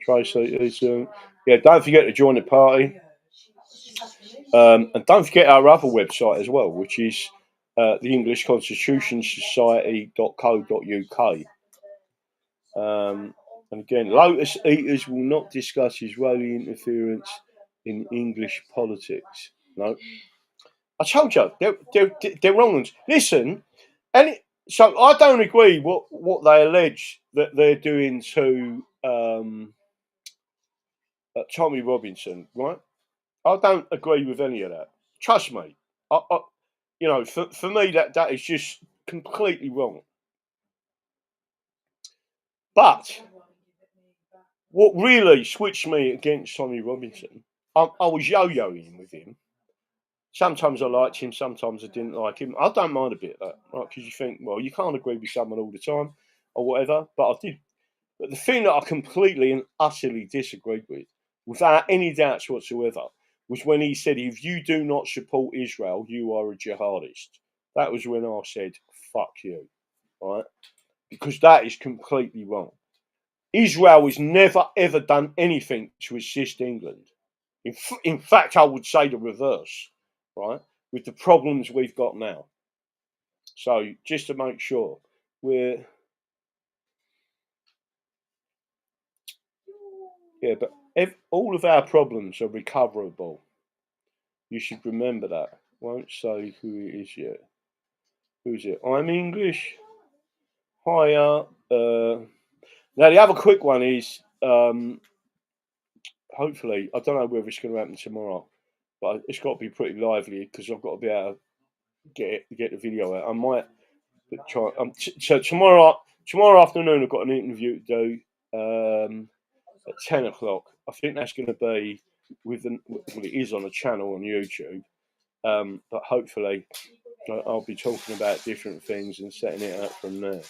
Tracy is yeah. Don't forget to join the party. And don't forget our other website as well, which is the English Constitution Society.co.uk. And again, Lotus Eaters will not discuss Israeli interference in English politics. No. I told you, they're wrong ones. Listen, so I don't agree what they allege that they're doing to Tommy Robinson, right? I don't agree with any of that. Trust me. For me, that is just completely wrong. But what really switched me against Tommy Robinson, I was yo-yoing with him. Sometimes I liked him, sometimes I didn't like him. I don't mind a bit of that, right? Because you think, well, you can't agree with someone all the time or whatever, but I did. But the thing that I completely and utterly disagreed with, without any doubts whatsoever, was when he said, if you do not support Israel, you are a jihadist. That was when I said, fuck you, right? Because that is completely wrong. Israel has never, ever done anything to assist England. In fact, I would say the reverse, right? With the problems we've got now. So just to make sure Yeah, but all of our problems are recoverable. You should remember that. Won't say who it is yet. Who's it? I'm English. Hiya. Now the other quick one is hopefully, I don't know whether it's going to happen tomorrow, but it's got to be pretty lively because I've got to be able to get the video out. I might try. So tomorrow afternoon I've got an interview to do at 10 o'clock. I think that's going to be well, it is on a channel on YouTube, but hopefully I'll be talking about different things and setting it up from there.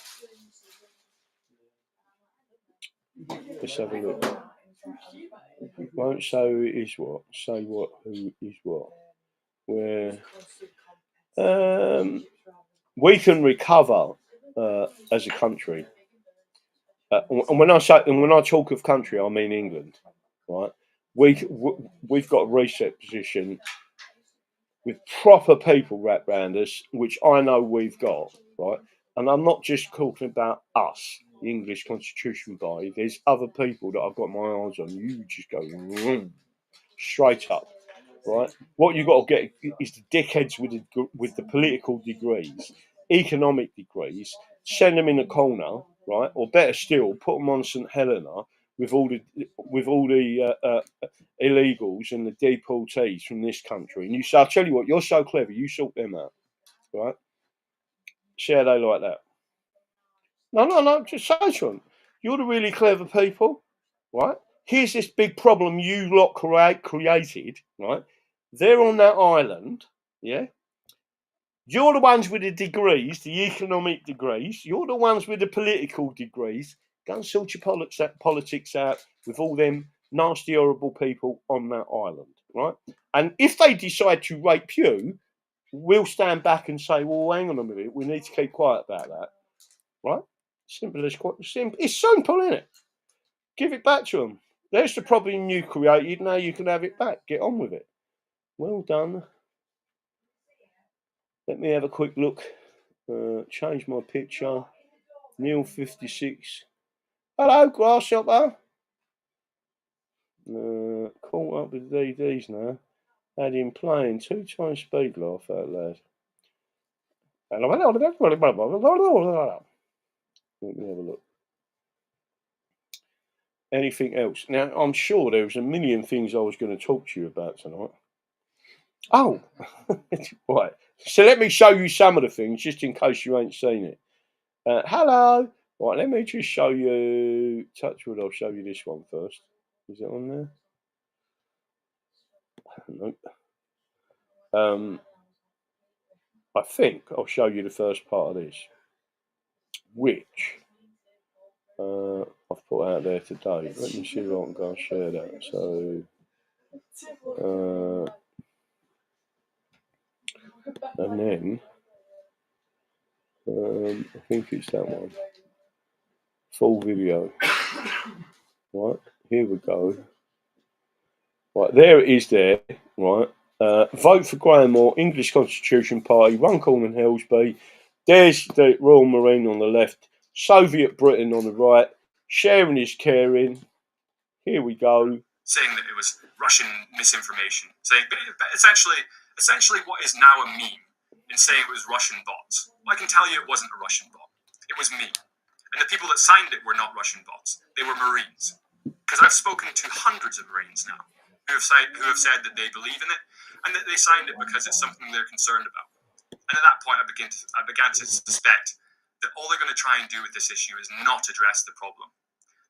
Let's have a look. Won't say who it is what. Say what, who is what. Where we can recover as a country. And when I talk of country, I mean England, right? We've got a reset position with proper people wrapped around us, which I know we've got, right? And I'm not just talking about us, the English Constitution Party. There's other people that I've got my eyes on. You just go straight up, right? What you've got to get is the dickheads with the political degrees, economic degrees. Send them in a corner, right? Or better still, put them on St Helena with all the illegals and the deportees from this country. And you say, I'll tell you what, you're so clever, you sort them out, right? See how they like that. No, just say to them, you're the really clever people, right? Here's this big problem you lot created, right? They're on that island, yeah? You're the ones with the degrees, the economic degrees. You're the ones with the political degrees. Go and sort your politics out with all them nasty, horrible people on that island, right? And if they decide to rape you, we'll stand back and say, well, hang on a minute, we need to keep quiet about that, right? Simple as quite simple. It's simple, isn't it? Give it back to them. There's the problem you created. Now you can have it back. Get on with it. Well done. Let me have a quick look. Change my picture. Neil 56. Hello, Grasshopper. Caught up with DDs now. Had him playing 2 times speed, laugh out loud. Let me have a look. Anything else? Now, I'm sure there was a million things I was going to talk to you about tonight. Oh, right. So let me show you some of the things, just in case you ain't seen it. Hello. Right, let me just show you. Touchwood, I'll show you this one first. Is it on there? Nope. I think I'll show you the first part of this, which I've put out there today. Let me see if I can go and share that. So, and then I think it's that one. Full video. Right, here we go. Right, there it is there, right. Vote for Grahamore, English Constitution Party, Runcorn and Helsby. There's the Royal Marine on the left, Soviet Britain on the right. Sharing is caring. Here we go. Saying that it was Russian misinformation. Saying essentially what is now a meme in saying it was Russian bots. Well, I can tell you it wasn't a Russian bot. It was me. And the people that signed it were not Russian bots. They were Marines. Because I've spoken to hundreds of Marines now who have said that they believe in it and that they signed it because it's something they're concerned about. And at that point, I began to suspect that all they're going to try and do with this issue is not address the problem.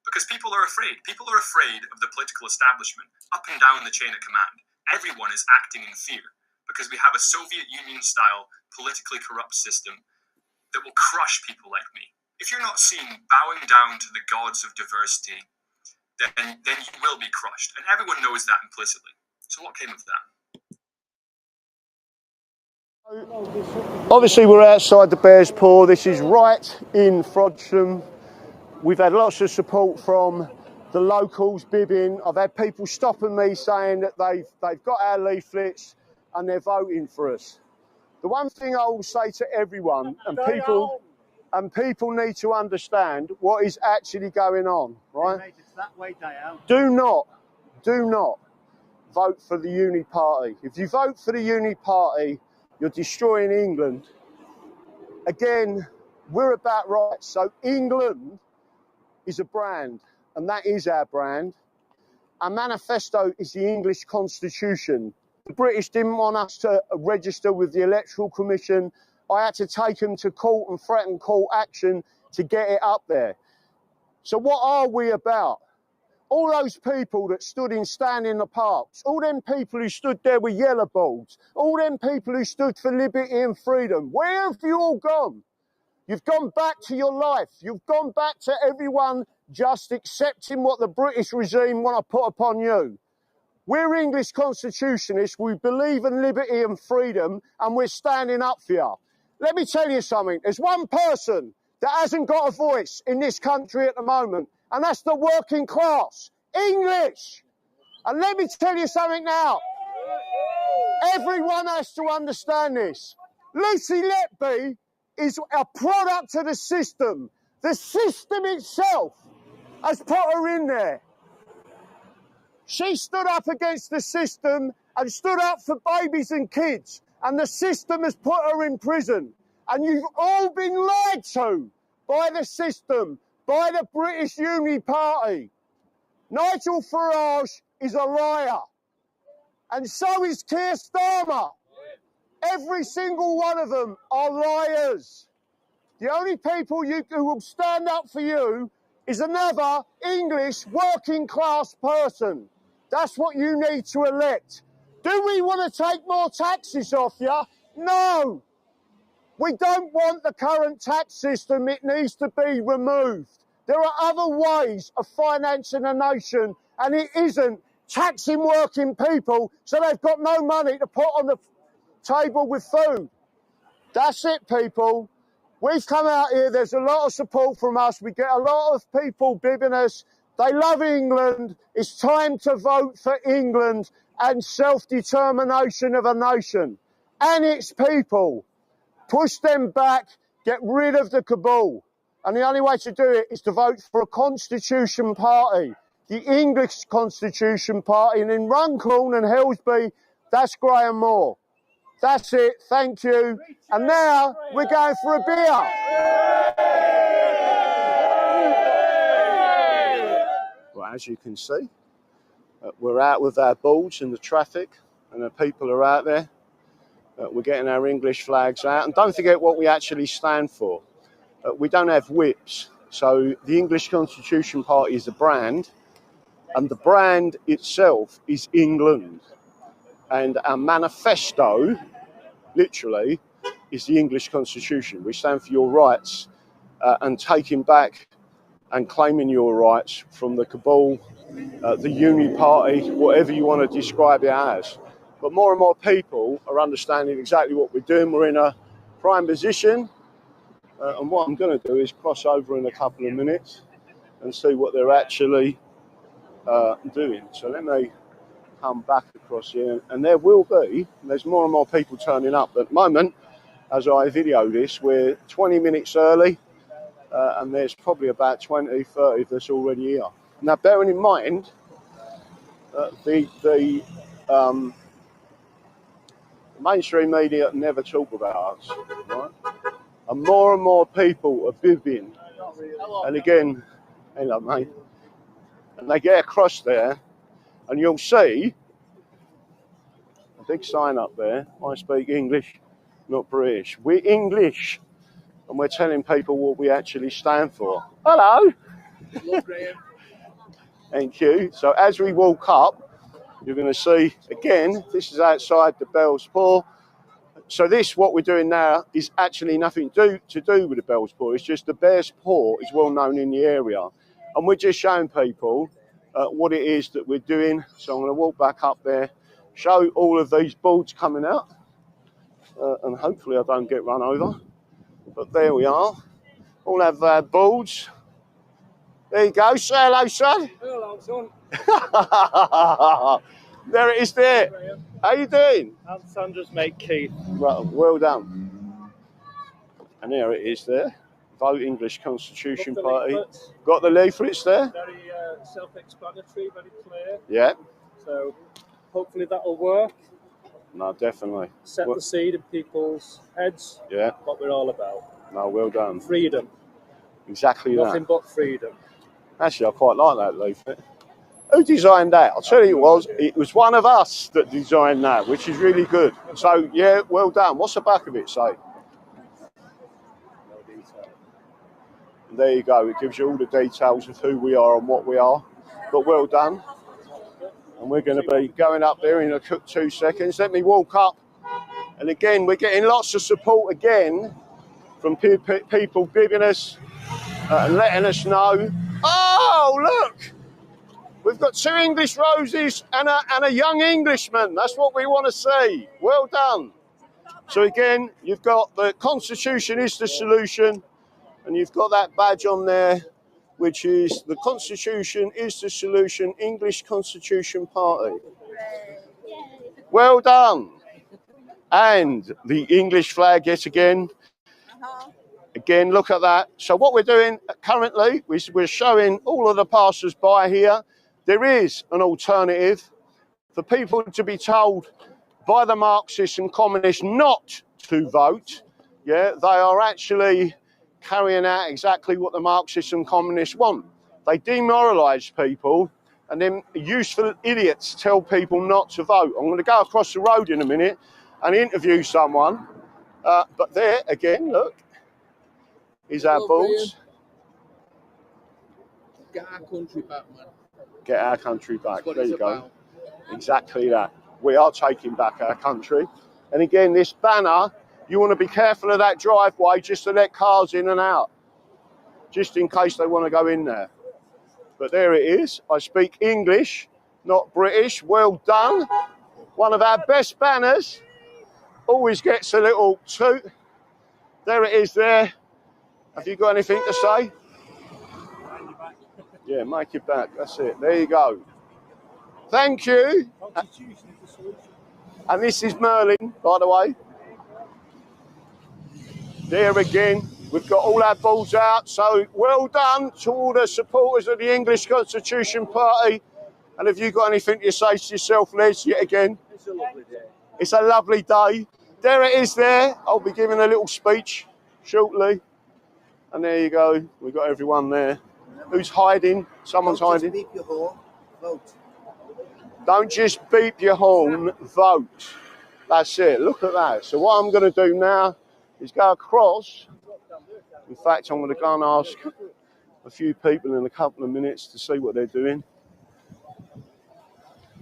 Because people are afraid. People are afraid of the political establishment up and down the chain of command. Everyone is acting in fear because we have a Soviet Union-style politically corrupt system that will crush people like me. If you're not seen bowing down to the gods of diversity, then you will be crushed. And everyone knows that implicitly. So what came of that? Obviously, we're outside the Bears Paw. This is right in Frodsham. We've had lots of support from the locals bibbing. I've had people stopping me saying that they've got our leaflets and they're voting for us. The one thing I will say to everyone, and people... and people need to understand what is actually going on, right? Do not vote for the Uni Party. If you vote for the Uni Party, you're destroying England. Again, we're about rights. So England is a brand, and that is our brand. Our manifesto is the English Constitution. The British didn't want us to register with the Electoral Commission. I had to take them to court and threaten court action to get it up there. So what are we about? All those people that stood in Stand in the Parks, all them people who stood there with yellow balls, all them people who stood for liberty and freedom, where have you all gone? You've gone back to your life. You've gone back to everyone just accepting what the British regime want to put upon you. We're English constitutionists. We believe in liberty and freedom, and we're standing up for you. Let me tell you something. There's one person that hasn't got a voice in this country at the moment, and that's the working class. English. And let me tell you something now. Everyone has to understand this. Lucy Letby is a product of the system. The system itself has put her in there. She stood up against the system and stood up for babies and kids, and the system has put her in prison. And you've all been lied to by the system, by the British Uni Party. Nigel Farage is a liar, and so is Keir Starmer. Every single one of them are liars. The only people who will stand up for you is another English working class person. That's what you need to elect. Do we want to take more taxes off you? No. We don't want the current tax system. It needs to be removed. There are other ways of financing a nation, and it isn't taxing working people so they've got no money to put on the table with food. That's it, people. We've come out here, there's a lot of support from us. We get a lot of people bibbing us. They love England. It's time to vote for England and self-determination of a nation and its people. Push them back, get rid of the cabal. And the only way to do it is to vote for a Constitution Party, the English Constitution Party. And in Runcorn and Helsby, that's Graham Moore. That's it, thank you. And now we're going for a beer. Well, as you can see, we're out with our boards in the traffic, and the people are out there. We're getting our English flags out. And don't forget what we actually stand for. We don't have whips. So the English Constitution Party is a brand, and the brand itself is England. And our manifesto, literally, is the English Constitution. We stand for your rights and taking back and claiming your rights from the cabal, the Uni Party, whatever you want to describe it as. But more and more people are understanding exactly what we're doing. We're in a prime position. And what I'm going to do is cross over in a couple of minutes and see what they're actually doing. So let me come back across here, and there's more and more people turning up. At the moment, as I video this, we're 20 minutes early, and there's probably about 20, 30 that's already here. Now, bearing in mind, the mainstream media never talk about us, right? And more people are bibbing. And again, hello, mate. And they get across there, and you'll see a big sign up there. I speak English, not British. We're English, and we're telling people what we actually stand for. Hello. Hello, Graham. Thank you. So as we walk up, you're going to see, again, this is outside the Bell's Paw. So what we're doing now is actually nothing to do with the Bell's Paw. It's just the Bear's Paw is well known in the area. And we're just showing people what it is that we're doing. So I'm going to walk back up there, show all of these boards coming out, and hopefully I don't get run over. But there we are. All have our boards. There you go. Say hello, son. Hello, son. There it is there. How you doing? I'm Sandra's mate, Keith. Right, well done. And there it is there. Vote English Constitution Got the Party. leaflets. Got the leaflets there? Very self-explanatory, very clear. Yeah. So hopefully that'll work. No, definitely. Set the seed in people's heads. Yeah. What we're all about. No, well done. Freedom. Exactly Nothing that. but freedom. Actually, I quite like that leaflet. Who designed that? I'll tell you it was one of us that designed that, which is really good. So, yeah, well done. What's the back of it say? There you go. It gives you all the details of who we are and what we are. But well done. And we're going to be going up there in a 2 seconds. Let me walk up. And again, we're getting lots of support again from people giving us and letting us know. Oh, look! We've got 2 English roses and a young Englishman. That's what we want to see. Well done. So again, you've got the Constitution is the solution. And you've got that badge on there, which is the Constitution is the solution, English Constitution Party. Well done. And the English flag yet again. Again, look at that. So what we're doing currently, we're showing all of the passers-by here. There is an alternative for people to be told by the Marxists and communists not to vote. Yeah, they are actually carrying out exactly what the Marxists and communists want. They demoralise people, and then useful idiots tell people not to vote. I'm going to go across the road in a minute and interview someone. But there, again, look, is our balls. Get our country back, man. Get our country back. There you go. Exactly that. We are taking back our country. And again, this banner, you want to be careful of that driveway just to let cars in and out, just in case they want to go in there. But there it is. I speak English, not British. Well done. One of our best banners. Always gets a little toot. There it is there. Have you got anything to say? Yeah, make it back. That's it. There you go. Thank you. And this is Merlin, by the way. There again, we've got all our balls out. So well done to all the supporters of the English Constitution Party. And have you got anything to say to yourself, Les, yet again? It's a lovely day. It's a lovely day. There it is there. I'll be giving a little speech shortly. And there you go. We've got everyone there. Who's hiding? Someone's hiding. Beep your horn, vote. Don't just beep your horn, vote. That's it. Look at that. So what I'm going to do now is go across. In fact, I'm going to go and ask a few people in a couple of minutes to see what they're doing.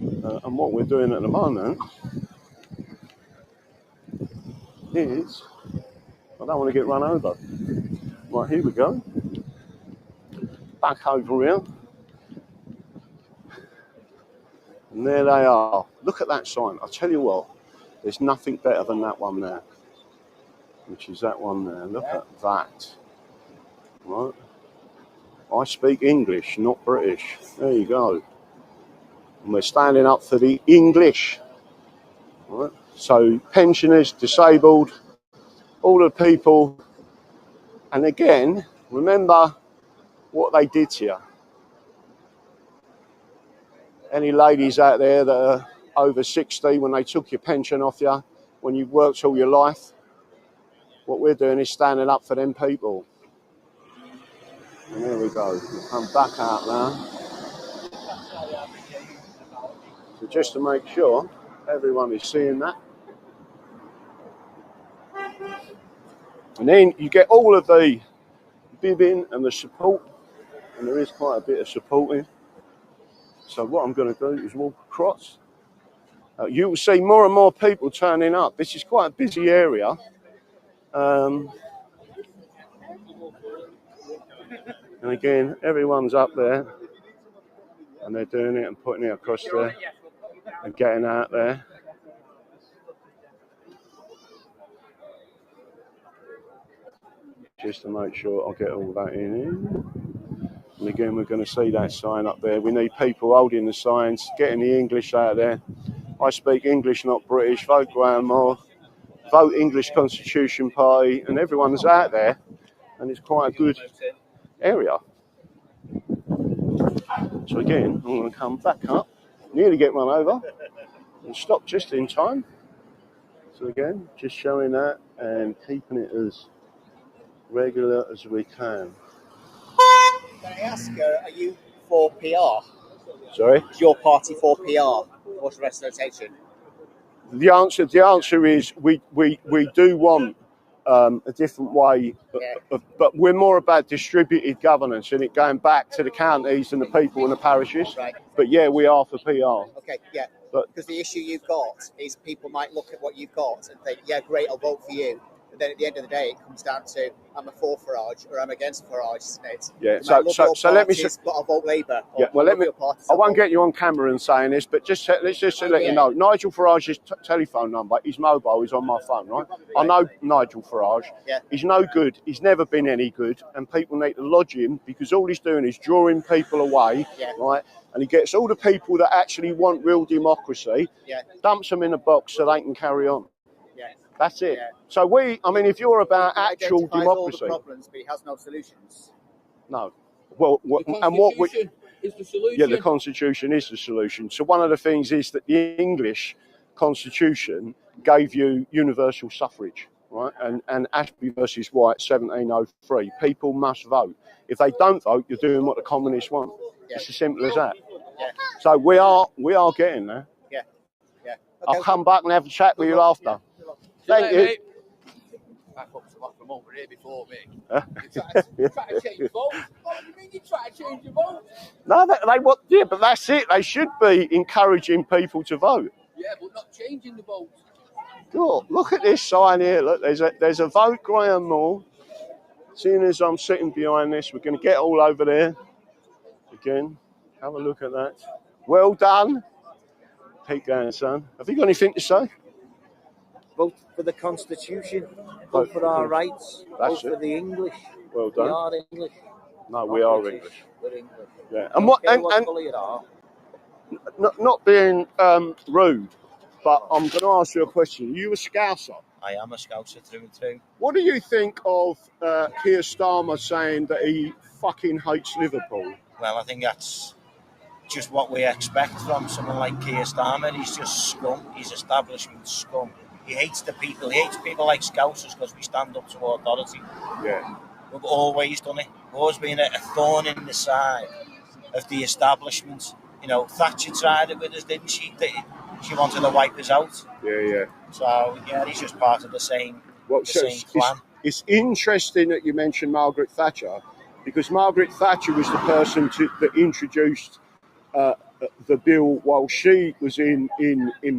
And what we're doing at the moment is, I don't want to get run over. Right, here we go. Back over here. And there they are. Look at that sign. I'll tell you what, there's nothing better than that one there. Which is that one there. Look at that. Right. I speak English, not British. There you go. And we're standing up for the English. Right. So pensioners, disabled, all the people. And again, remember what they did to you. Any ladies out there that are over 60 when they took your pension off you, when you've worked all your life, what we're doing is standing up for them people. And there we go. We'll come back out now. So just to make sure everyone is seeing that. And then you get all of the bibbing and the support. And there is quite a bit of supporting. So what I'm going to do is walk across. You will see more and more people turning up. This is quite a busy area. And again, everyone's up there. And they're doing it and putting it across there. And getting out there. Just to make sure I'll get all that in. And again, we're going to see that sign up there. We need people holding the signs, getting the English out there. I speak English, not British. Vote Graham Moore. Vote English Constitution Party. And everyone's out there. and it's quite a good area. So again, I'm going to come back up, nearly get run over, and stop just in time. So again, just showing that and keeping it as regular as we can. Can I ask, are you for PR? Sorry? Is your party for PR? What's the rest of the rotation? The answer is we do want a different way, but we're more about distributed governance and it going back to the counties and the people and the parishes. Right. But yeah, we are for PR. Okay, yeah. But because the issue you've got is people might look at what you've got and think, yeah, great, I'll vote for you. But then at the end of the day, it comes down to I'm a for Farage or I'm against Farage, isn't it? Yeah. You might love your So let me. parties, but I'll vote Labour. Yeah. Well, let me. I won't get you on camera. camera and saying this, but just let's just let you know. Nigel Farage's telephone number, his mobile, is on my phone, right? I know Nigel Farage. Yeah. He's no good. He's never been any good, and people need to lodge him because all he's doing is drawing people away, right? And he gets all the people that actually want real democracy, dumps them in a box so they can carry on. Yeah. That's it. Yeah. So if you're about actual democracy, all the problems, but he has no solutions. No. Well, Is the solution. Yeah, the Constitution is the solution. So one of the things is that the English Constitution gave you universal suffrage, right? And Ashby versus White, 1703. People must vote. If they don't vote, you're doing what the communists want. Yeah. It's as simple as that. Yeah. So we are getting there. Yeah. Yeah. Okay. I'll come back and have a chat with you after. Thank you. Mate. Back up from over here before me. You try to change your vote. What do you mean you try to change your vote? No, they want. Yeah, but that's it. They should be encouraging people to vote. Yeah, but not changing the vote. Look at this sign here. Look, there's a vote Graham Moore. Seeing as I'm sitting behind this, we're going to get all over there. Again, have a look at that. Well done. Keep going, son. Have you got anything to say? Vote for the Constitution. Vote for our rights. Vote for the English. Well done. We are English. No, we are English. We're English. Yeah. And what? And not being rude, but I'm going to ask you a question. Are you a Scouser? I am a Scouser through and through. What do you think of Keir Starmer saying that he fucking hates Liverpool? Well, I think that's just what we expect from someone like Keir Starmer. He's just scum. He's establishment scum. He hates the people. He hates people like Scousers because we stand up to authority. Yeah. We've always done it. We've always been a thorn in the side of the establishment. You know, Thatcher tried it with us, didn't she? She wanted to wipe us out. Yeah. So, yeah, he's just part of the same clan. It's interesting that you mentioned Margaret Thatcher, because Margaret Thatcher was the person that introduced the bill while she was in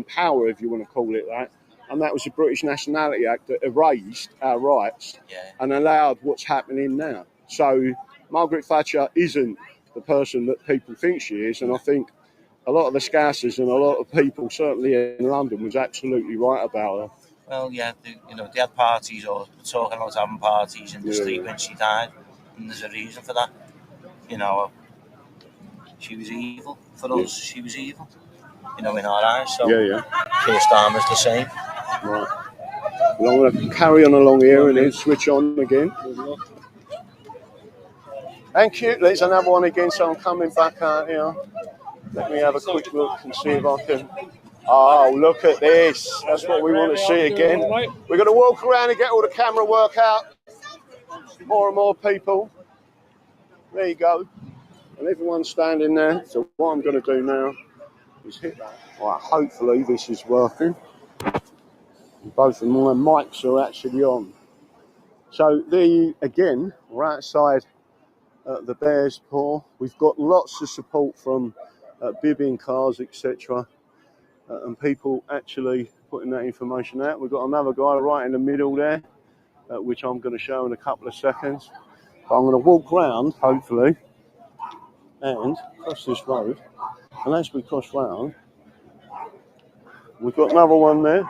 power, if you want to call it that. And that was the British Nationality Act that erased our rights and allowed what's happening now. So Margaret Thatcher isn't the person that people think she is. And I think a lot of the Scousers and a lot of people, certainly in London, was absolutely right about her. Well, yeah, they had parties or talking about having parties in the street when she died. And there's a reason for that. You know, she was evil. For us, she was evil. You know, in our eyes. So Keir Starmer's the same. Right. Well, I'm going to carry on along here and then switch on again. Thank you. There's another one again, so I'm coming back out here. Let me have a quick look and see if I can... Oh, look at this. That's what we want to see again. We're going to walk around and get all the camera work out. More and more people. There you go. And everyone's standing there. So what I'm going to do now is hit that. Right, hopefully this is working. Both of my mics are actually on. So again, we're outside the Bears Paw. We've got lots of support from bibbing cars, etc. And people actually putting that information out. We've got another guy right in the middle there, which I'm going to show in a couple of seconds. So I'm going to walk round, hopefully, and cross this road. And as we cross round, we've got another one there.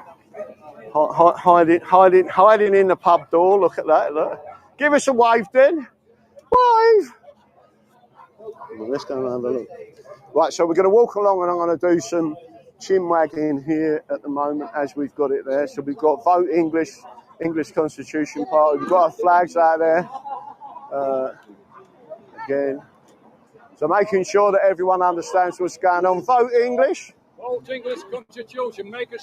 Hiding in the pub door. Look at that. Look. Give us a wave, then. Wave. Well, let's go and have a look. Right, so we're going to walk along, and I'm going to do some chin wagging here at the moment as we've got it there. So we've got Vote English Constitution Party. We've got our flags out there. Again. So making sure that everyone understands what's going on. Vote English. Vote English Constitution. Make a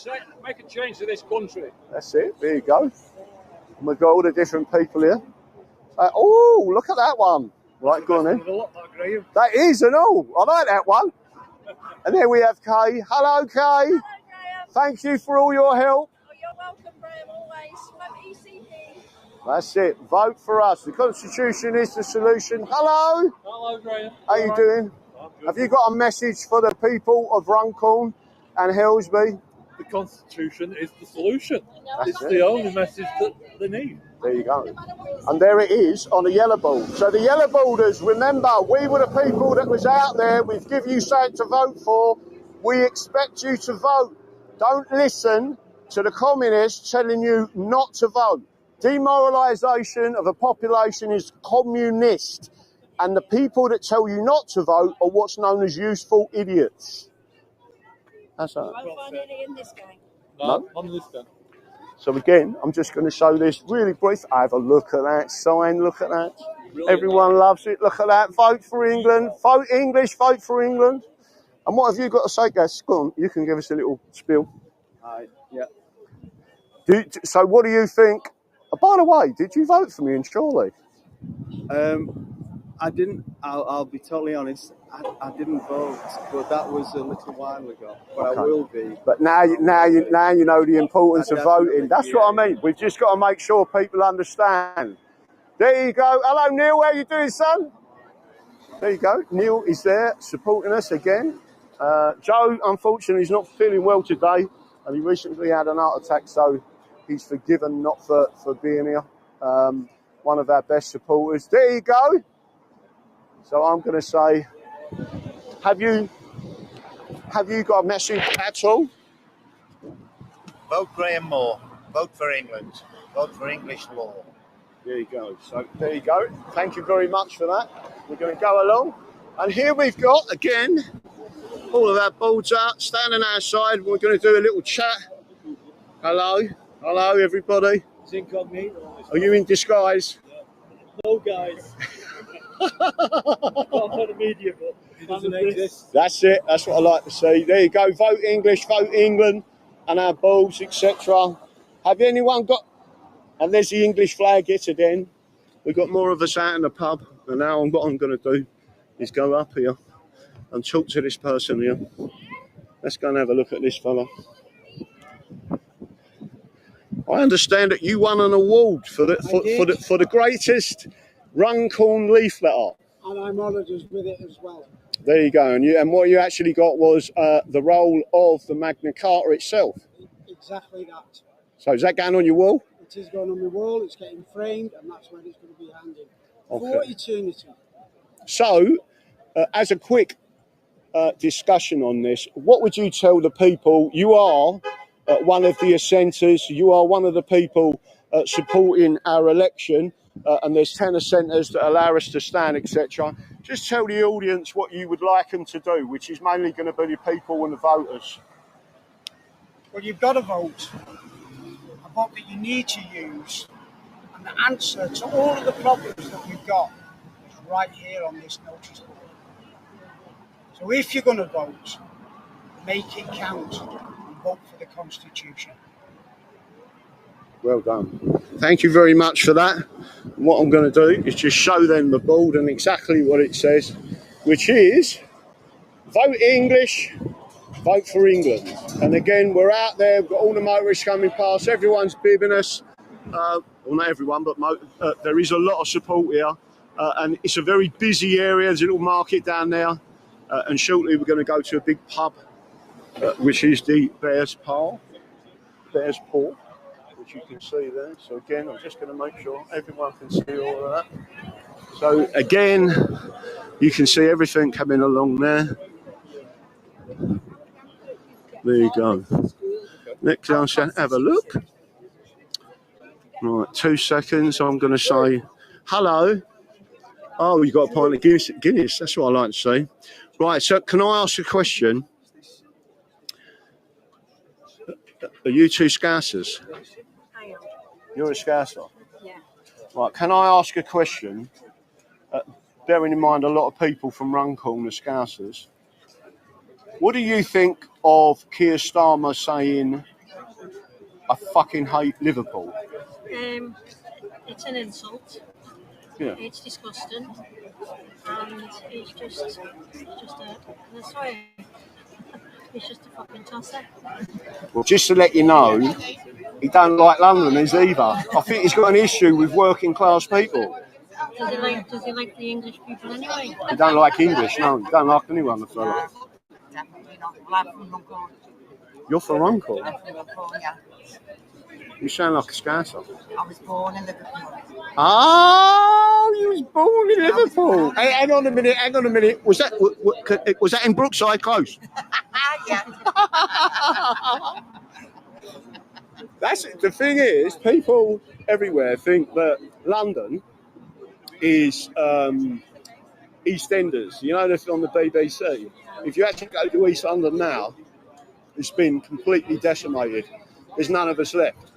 change to this country. That's it. There you go. And we've got all the different people here. Oh, look at that one. Right, go on then. That is an all. I like that one. And there we have Kay. Hello, Kay. Hello, Graham. Thank you for all your help. Oh, you're welcome, Graham, always. Vote ECP. That's it. Vote for us. The Constitution is the solution. Hello. Hello, Graham. How you doing? Have you got a message for the people of Runcorn and Helsby? The Constitution is the solution. That's it. The only message that they need. There you go. And there it is on the yellow board. So the yellow boarders, remember, we were the people that was out there. We've given you something to vote for. We expect you to vote. Don't listen to the communists telling you not to vote. Demoralisation of a population is communist. And the people that tell you not to vote are what's known as useful idiots. That's right. You won't find any in this game. No? On this then. So again, I'm just going to show this really brief. Have a look at that sign. Look at that. Brilliant. Everyone loves it. Look at that. Vote for England. Vote English. Vote for England. And what have you got to say, guys? Go on. You can give us a little spiel. Yeah. So what do you think? Oh, by the way, did you vote for me in Chorley? I didn't. I'll be totally honest. I didn't vote, but that was a little while ago. But Okay. I will be. But now you know the importance of voting. That's what I mean. We've just got to make sure people understand. There you go. Hello, Neil. How you doing, son? There you go. Neil is there supporting us again. Joe, unfortunately, is not feeling well today, and he recently had an heart attack, so he's forgiven not for being here. One of our best supporters. There you go. So I'm going to say, have you got a message at all? Vote Graham Moore. Vote for England. Vote for English law. There you go. So there you go. Thank you very much for that. We're going to go along. And here we've got, again, all of our boards out, standing outside. We're going to do a little chat. Hello. Hello, everybody. It's incognito. Are you in disguise? No, guys. Not for the media, but it doesn't exist. That's it. That's what I like to see. There you go. Vote English, vote England, and our balls, etc. Have anyone got... And there's the English flag yet again. We've got more of us out in the pub. And now what I'm going to do is go up here and talk to this person here. Let's go and have a look at this fella. I understand that you won an award for the greatest Runcorn leaflet art. And I'm honoured with it as well. There you go. And what you actually got was the role of the Magna Carta itself. Exactly that. So is that going on your wall? It is going on the wall, it's getting framed, and that's where it's going to be hanging. Okay. For eternity. So, as a quick discussion on this, what would you tell the people? You are one of the assenters, you are one of the people supporting our election, and there's 10 assenters that allow us to stand, etc. Just tell the audience what you would like them to do, which is mainly going to be the people and the voters. Well, you've got to vote. A vote that you need to use. And the answer to all of the problems that we've got is right here on this notice board. So if you're going to vote, make it count and vote for the Constitution. Well done. Thank you very much for that. What I'm going to do is just show them the board and exactly what it says, which is vote English, vote for England. And again, we're out there, we've got all the motorists coming past, everyone's bibbing us. Well, not everyone, but there is a lot of support here. And it's a very busy area, there's a little market down there. And shortly we're going to go to a big pub, which is the Bears Paw, which you can see there. So again, I'm just going to make sure everyone can see all of that. So again, you can see everything coming along there. There you go. Next, I'll have a look. Right, 2 seconds. I'm going to say hello. Oh, you got a pint of Guinness. That's what I like to say. Right, so can I ask a question? Are you two Scousers? I am. You're a Scouser? Yeah. Right, can I ask a question? bearing in mind a lot of people from Runcorn are Scousers. What do you think of Keir Starmer saying, "I fucking hate Liverpool"? It's an insult. Yeah. It's disgusting, and it's just sorry. It's just a fucking tosser. Well, just to let you know, he don't like Londoners either. I think he's got an issue with working class people. Does he like the English people anyway? He don't like English, no. He don't like anyone, the fella. Definitely not. Well, I'm from Runcorn. You're from Runcorn? I'm from Runcorn, yeah. You sound like a Scouser. I was born in Liverpool. Oh, you was born in Liverpool. Hey, hang on a minute. Was that in Brookside Close? Yeah. That's the thing is, people everywhere think that London is EastEnders. You know, that's on the BBC. If you actually go to East London now, it's been completely decimated. There's none of us left.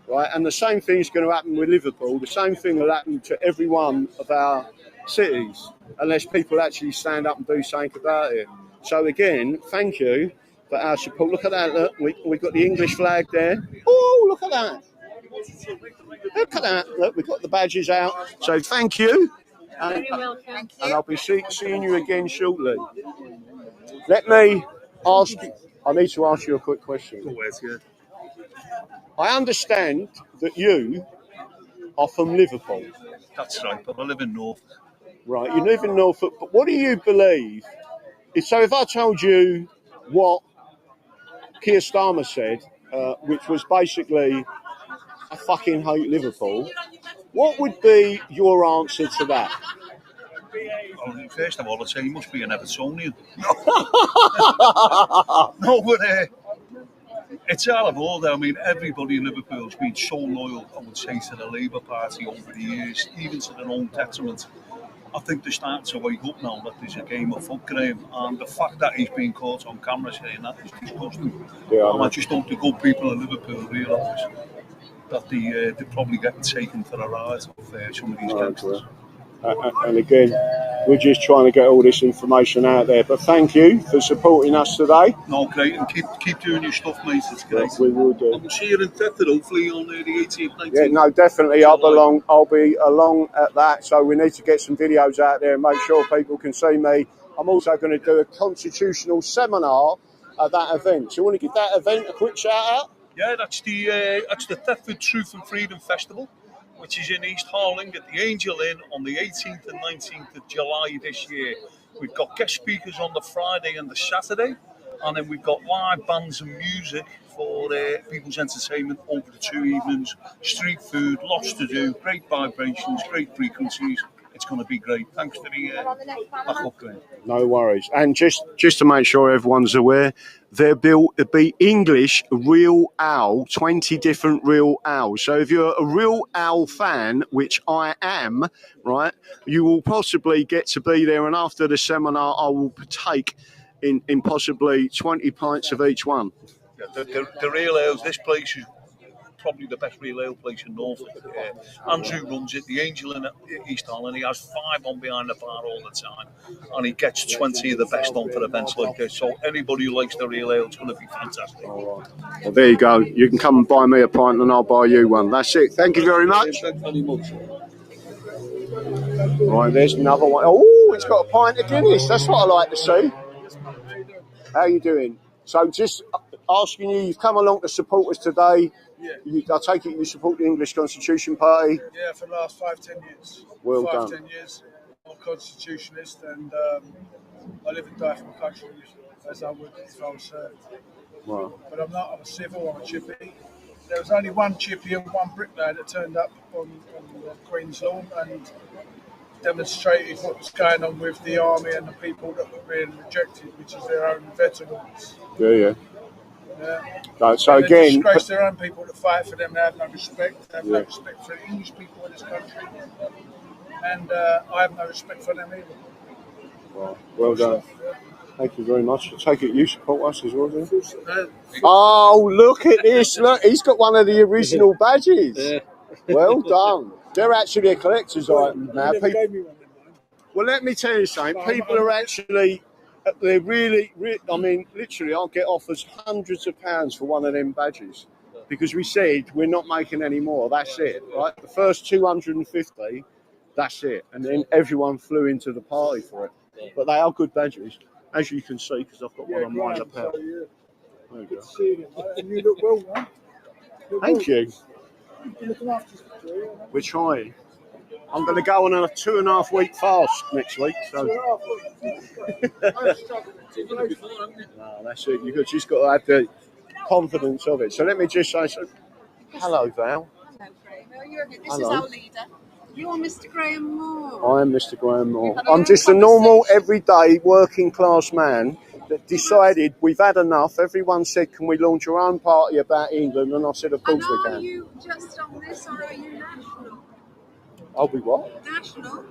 Right, and the same thing is going to happen with Liverpool. The same thing will happen to every one of our cities, unless people actually stand up and do something about it. So again, thank you for our support. Look at that! Look, we've got the English flag there. Oh, look at that! Look at that! Look, we've got the badges out. So thank you, and I'll be seeing you again shortly. Let me ask you. I need to ask you a quick question. I understand that you are from Liverpool. That's right, but I live in North. Right, you live in Norfolk, but what do you believe? So if I told you what Keir Starmer said, which was basically, "I fucking hate Liverpool," what would be your answer to that? Well, first of all, I'd say he must be an Evertonian. No, but it's all of all. I mean, everybody in Liverpool has been so loyal, I would say, to the Labour Party over the years, even to their own detriment. I think they're starting to wake up now that there's a game of foot, Graham, and the fact that he's been caught on camera saying that is disgusting. Yeah, and I just don't think good people in Liverpool realise that they're probably getting taken for a ride of some of these gangsters. And again, we're just trying to get all this information out there. But thank you for supporting us today. No, great, and keep doing your stuff, mate. It's great. Yes, we will do. I'll see you in Thetford, hopefully, on the 18th, 19th. Yeah, no, definitely. I'll be along at that. So we need to get some videos out there and make sure people can see me. I'm also going to do a constitutional seminar at that event. So you want to give that event a quick shout out? Yeah, that's the Thetford Truth and Freedom Festival, which is in East Harling at the Angel Inn on the 18th and 19th of July this year. We've got guest speakers on the Friday and the Saturday, and then we've got live bands and music for people's entertainment over the 2 evenings, street food, lots to do, great vibrations, great frequencies. It's going to be great. Thanks for the backup, Graham. No worries. And just to make sure everyone's aware, there'll be English Real Owl, 20 different Real Owls. So if you're a Real Owl fan, which I am, right, you will possibly get to be there. And after the seminar, I will partake in possibly 20 pints of each one. Yeah, the Real Owls, this place is probably the best real ale place in Norfolk. Andrew runs it, the Angel in East Harling. He has 5 on behind the bar all the time, and he gets 20 of the best on for events like this. So anybody who likes the real ale, it's going to be fantastic. All right. Well, there you go. You can come and buy me a pint, and I'll buy you one. That's it. Thank you very much. Right, there's another one. Oh, it's got a pint of Guinness. That's what I like to see. How are you doing? So just asking you, you've come along to support us today. Yeah. I take it you support the English Constitution Party? Yeah, for the last 5-10 years. Well done. 5-10 years. I'm a constitutionalist, and I live and die for my country as I would if I was served. Wow. But I'm not. I'm a civil. I'm a chippy. There was only one chippy and one bricklayer that turned up on Queen's Lawn and demonstrated what was going on with the army and the people that were being rejected, which is their own veterans. Yeah. No, so and again, they disgrace their own people that fight for them. They have no respect. They have no respect for the English people in this country, and I have no respect for them either. Well done. Thank you very much. I take it you support us as well, do you? Oh, look at this! Look, he's got one of the original badges. Well done. They're actually a collector's item now. Well, let me tell you something. People are actually, they're really, I mean, literally, I'll get offers hundreds of pounds for one of them badges because we said we're not making any more. That's it, right? The first 250, that's it. And then everyone flew into the party for it. But they are good badges, as you can see, because I've got one on my lapel. There you go. And you look well, man. Thank you. We're trying. I'm going to go on a 2.5 week fast next week. So. No, that's it. You've just got to have the confidence of it. So let me just say, hello, Val. Hello, Graham. This Hello. is our leader. You're Mr. Graham Moore. I am Mr. Graham Moore. I'm just a normal, everyday, working class man that decided we've had enough. Everyone said, can we launch our own party about England? And I said, of course we can. Are you just on this or are you national? Are we what? National?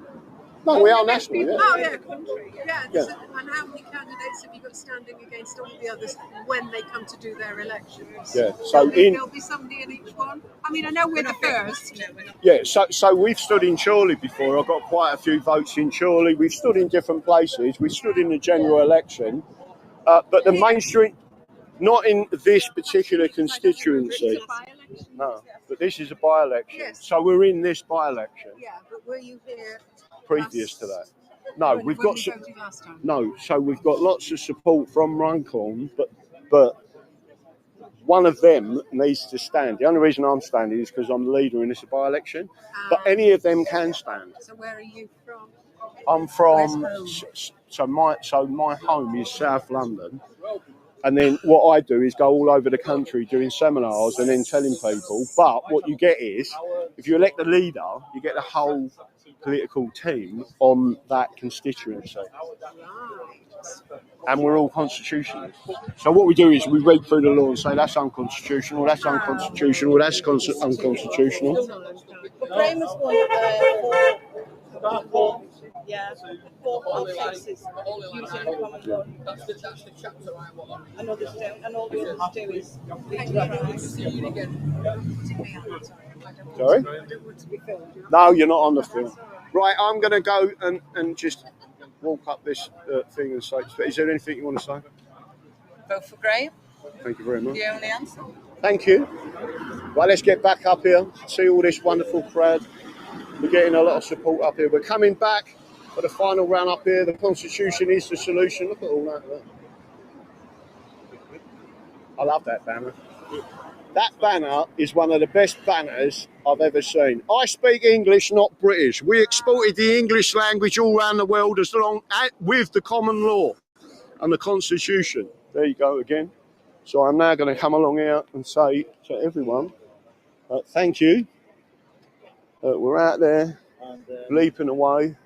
No, we are national, yeah. Oh, yeah, country. Yeah. Yeah. And how many candidates have you got standing against all the others when they come to do their elections? Yeah, so There'll be somebody in each one. I mean, I know we're the first. Yeah, so we've stood in Chorley before. I've got quite a few votes in Chorley. We've stood in different places. We stood in the general election. But the mainstream, not in this particular constituency. No, but this is a by-election. Yes. So we're in this by-election. Yeah, but were you here Previous to that. No, we've got you voted last time? no. So we've got lots of support from Runcorn, but one of them needs to stand. The only reason I'm standing is because I'm the leader in this by-election. But any of them can stand. So where are you from? I'm from. Where's So my home is South London. And then what I do is go all over the country doing seminars and then telling people. But what you get is, if you elect the leader, you get the whole political team on that constituency. And we're all constitutionalists. So what we do is we read through the law and say that's unconstitutional, that's unconstitutional, that's unconstitutional. But Graham has won four cases using the common law. That's the chapter I want. And all the others do is Sorry? No, you're not on the film. Right, I'm going to go and just walk up this thing and say, is there anything you want to say? Vote for Graham. Thank you very much. The only answer. Thank you. Right, let's get back up here, see all this wonderful crowd. We're getting a lot of support up here. We're coming back for the final round up here. The Constitution is the solution. Look at all that. Look. I love that banner. That banner is one of the best banners I've ever seen. I speak English, not British. We exported the English language all around the world as long with the common law and the Constitution. There you go again. So I'm now going to come along here and say to everyone, thank you. We're out there leaping away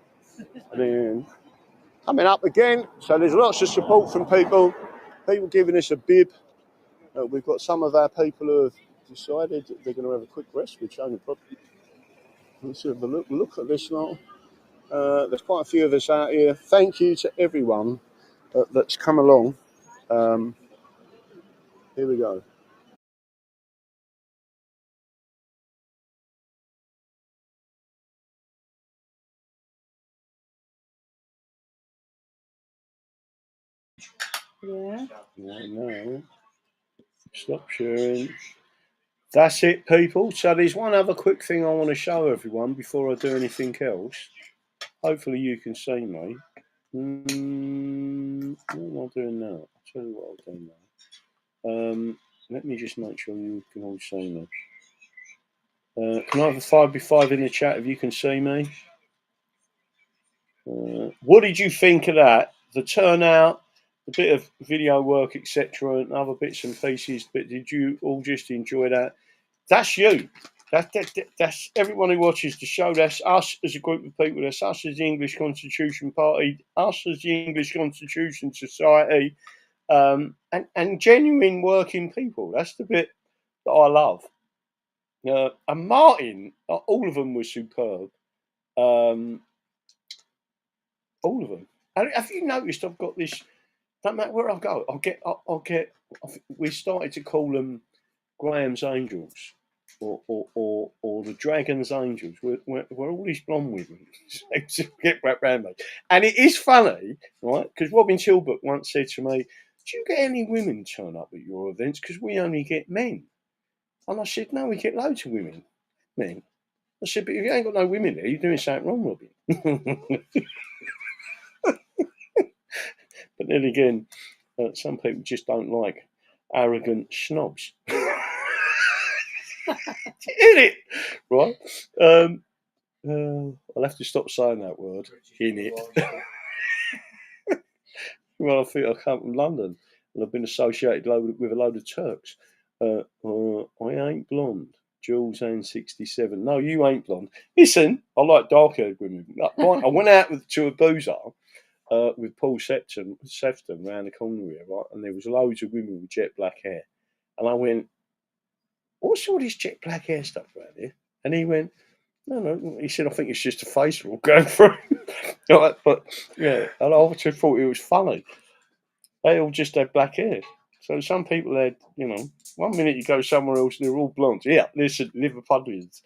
and then coming up again. So there's lots of support from people giving us a bib. We've got some of our people who have decided that they're going to have a quick rest, which only probably. Let's have a look at this now. There's quite a few of us out here. Thank you to everyone that's come along. Here we go. Yeah. No. Stop sharing. That's it, people. So there's one other quick thing I want to show everyone before I do anything else. Hopefully you can see me. What am I doing now? I'll tell you what I'll do now. Let me just make sure you can all see me. Can I have a 5x5 in the chat if you can see me? What did you think of that? The turnout, a bit of video work, etc., and other bits and pieces. But did you all just enjoy that? That's you. That's everyone who watches the show. That's us as a group of people. That's us as the English Constitution Party. Us as the English Constitution Society. And genuine working people. That's the bit that I love. And Martin, all of them were superb. All of them. And have you noticed I've got this? No matter where I go, I'll get. We started to call them Graham's Angels. or the Dragon's Angels, were all these blonde women. Get wrapped around me. And it is funny, right? Because Robin Tilbrook once said to me, "Do you get any women turn up at your events? Because we only get men." And I said, "No, we get loads of women. Men." I said, "But if you ain't got no women there, you're doing something wrong, Robin." But then again, some people just don't like arrogant snobs. In it, right? I'll have to stop saying that word. In it. Well, I think I come from London and I've been associated with a load of Turks. I ain't blonde. Jules and 67. No, you ain't blonde. Listen, I like dark-haired women. I went out to a boozer with Paul Sefton round the corner here, right? And there was loads of women with jet black hair. And I went, "What's all this jet black hair stuff around here?" And he went, No. He said, "I think it's just a face we're all going through." Right, but yeah, and I just thought it was funny. They all just had black hair. So some people had, 1 minute you go somewhere else and they're all blonde. Yeah, listen, Liverpudlians.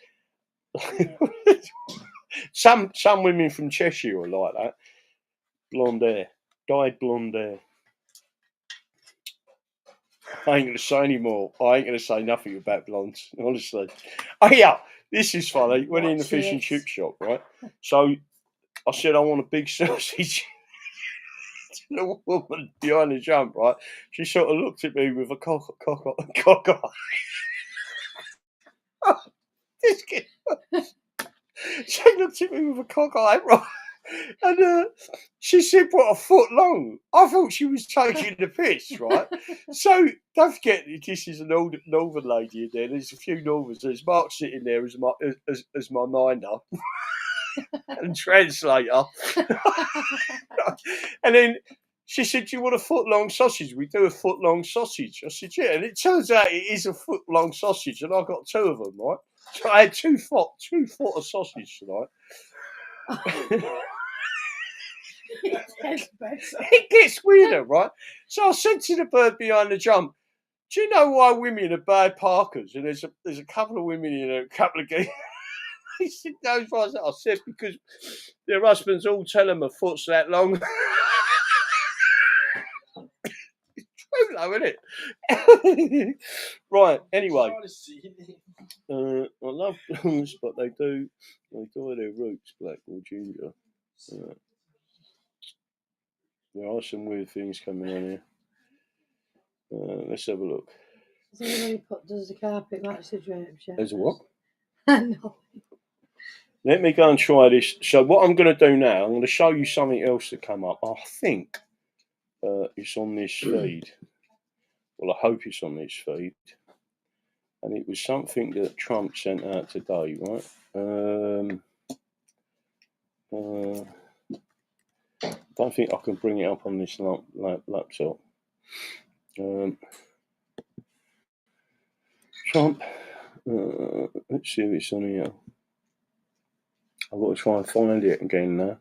Some women from Cheshire are like that. Blonde hair. Dyed blonde hair. I ain't going to say anymore. I ain't going to say nothing about blondes, honestly. Oh, yeah, this is funny. Went in the fish and chip shop, right? So I said, "I want a big sausage." The woman behind the jump, right? She sort of looked at me with a cock eye. She looked at me with a cock eye, right? And she said, "What, a foot long?" I thought she was taking the piss, right? So don't forget, this is an old northern lady in there. There's a few northerns. There's Mark sitting there as my minder and translator. And then she said, "Do you want a foot-long sausage?" "We do a foot-long sausage." I said, "Yeah." And it turns out it is a foot-long sausage, and I got two of them, right? So I had two foot of sausage tonight. It gets weirder, right? So I said to the bird behind the jump, "Do you know why women are bad parkers?" And there's a couple of women in there, a couple of guys. He said, "No, I said because their husbands all tell them a foot's that long." True though, isn't it? Right, anyway. I love blondes, but they dye their roots black or ginger. There are some weird things coming on here. Let's have a look. Does the carpet match the drapes? Yeah. There's a what? No. Let me go and try this. So what I'm going to do now, I'm going to show you something else that come up. I think it's on this feed. Well, I hope it's on this feed. And it was something that Trump sent out today, right? I don't think I can bring it up on this laptop. Trump. Let's see if it's on here. I've got to try and find it again now.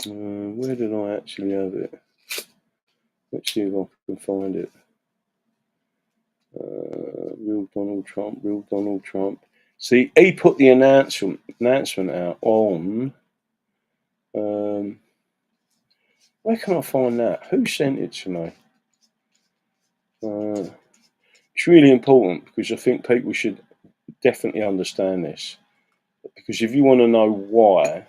Where did I actually have it? Let's see if I can find it. Real Donald Trump. See, he put the announcement out on. Where can I find that? Who sent it to me? It's really important because I think people should definitely understand this. Because if you want to know why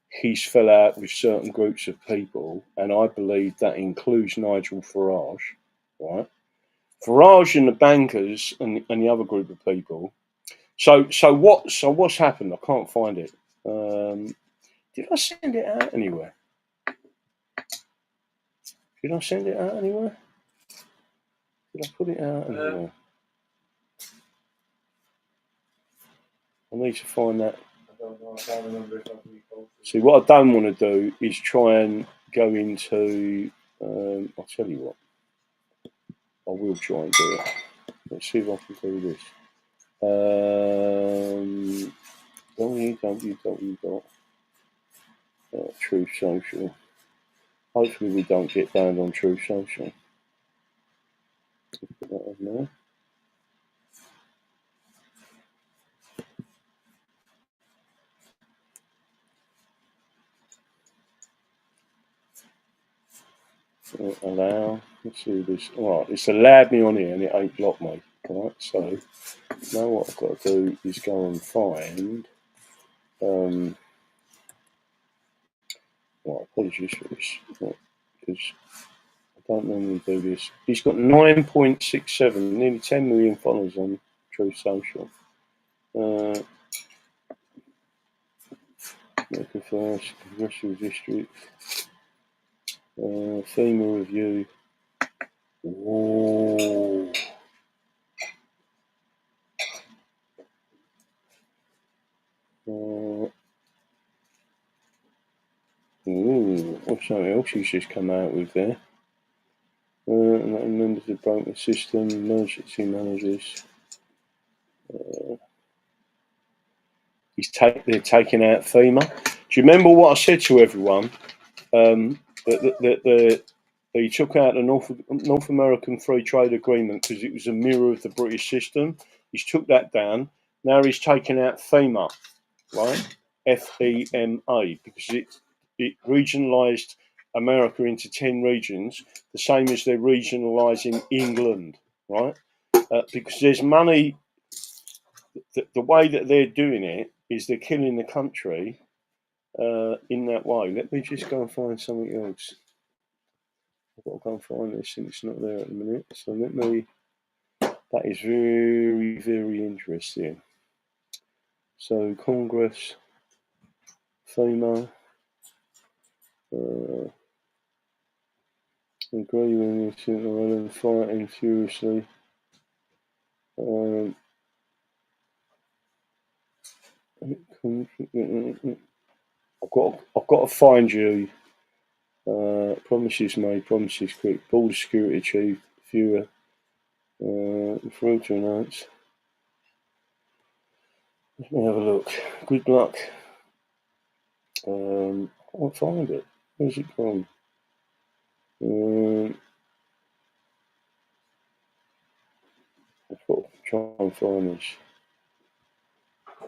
he's fell out with certain groups of people, and I believe that includes Nigel Farage, right? Farage and the bankers and the other group of people. So what's happened? I can't find it. Did I send it out anywhere? Did I send it out anywhere? Did I put it out anywhere? I need to find that. I can't remember. See, what I don't want to do is try and go into. I'll tell you what. I will try and do it. Let's see if I can do this. Truth Social. Hopefully we don't get banned on Truth Social. Put that on there. Allow. Let's see this. All right, it's allowed me on here and it ain't blocked me. All right, so now what I've got to do is go and find. Well, apologies for this, because I don't normally do this. He's got 9.67, nearly 10 million followers on Truth Social. American First, Congressional District, FEMA Review. Whoa. What's something else he's just come out with there? Members of the broken system, emergency managers. They're taking out FEMA. Do you remember what I said to everyone? That he took out the North American Free Trade Agreement because it was a mirror of the British system. He's took that down. Now he's taking out FEMA, right? FEMA, because it regionalised America into 10 regions, the same as they're regionalising England, right? Because there's money. The way that they're doing it is they're killing the country in that way. Let me just go and find something else. I've got to go and find this, and it's not there at the minute. So let me. That is very, very interesting. So Congress, FEMA, agree with this, Ireland fighting furiously. I've got to find you. Promises made, promises quick. Border security chief, fewer. Through to announce. Let me have a look. Good luck. I'll find it. Where's it gone? I've got to try and find this.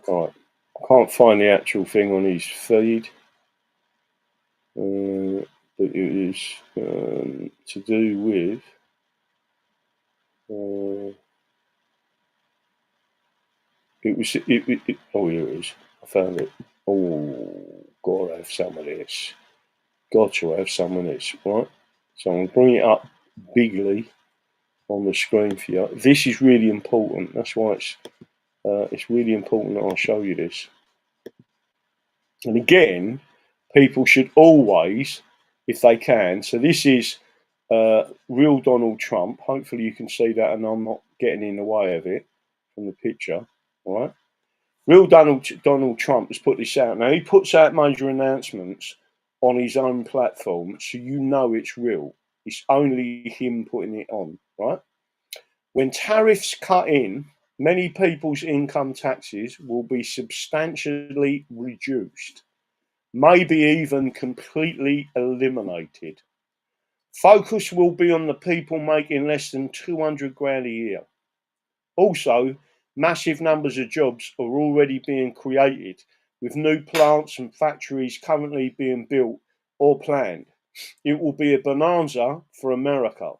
Alright. I can't find the actual thing on his feed. But it is to do with oh, here it is. I found it. Oh, gotta have some of this. Got to have some of this, right? So I'm going to bring it up bigly on the screen for you. This is really important. That's why it's really important that I show you this. And again, people should always, if they can. So this is real Donald Trump. Hopefully you can see that, and I'm not getting in the way of it from the picture. All right. Real Donald Trump has put this out. Now, he puts out major announcements on his own platform, so you know it's real. It's only him putting it on, right? When tariffs cut in, many people's income taxes will be substantially reduced, maybe even completely eliminated. Focus will be on the people making less than 200 grand a year. Also, massive numbers of jobs are already being created, with new plants and factories currently being built or planned. It will be a bonanza for America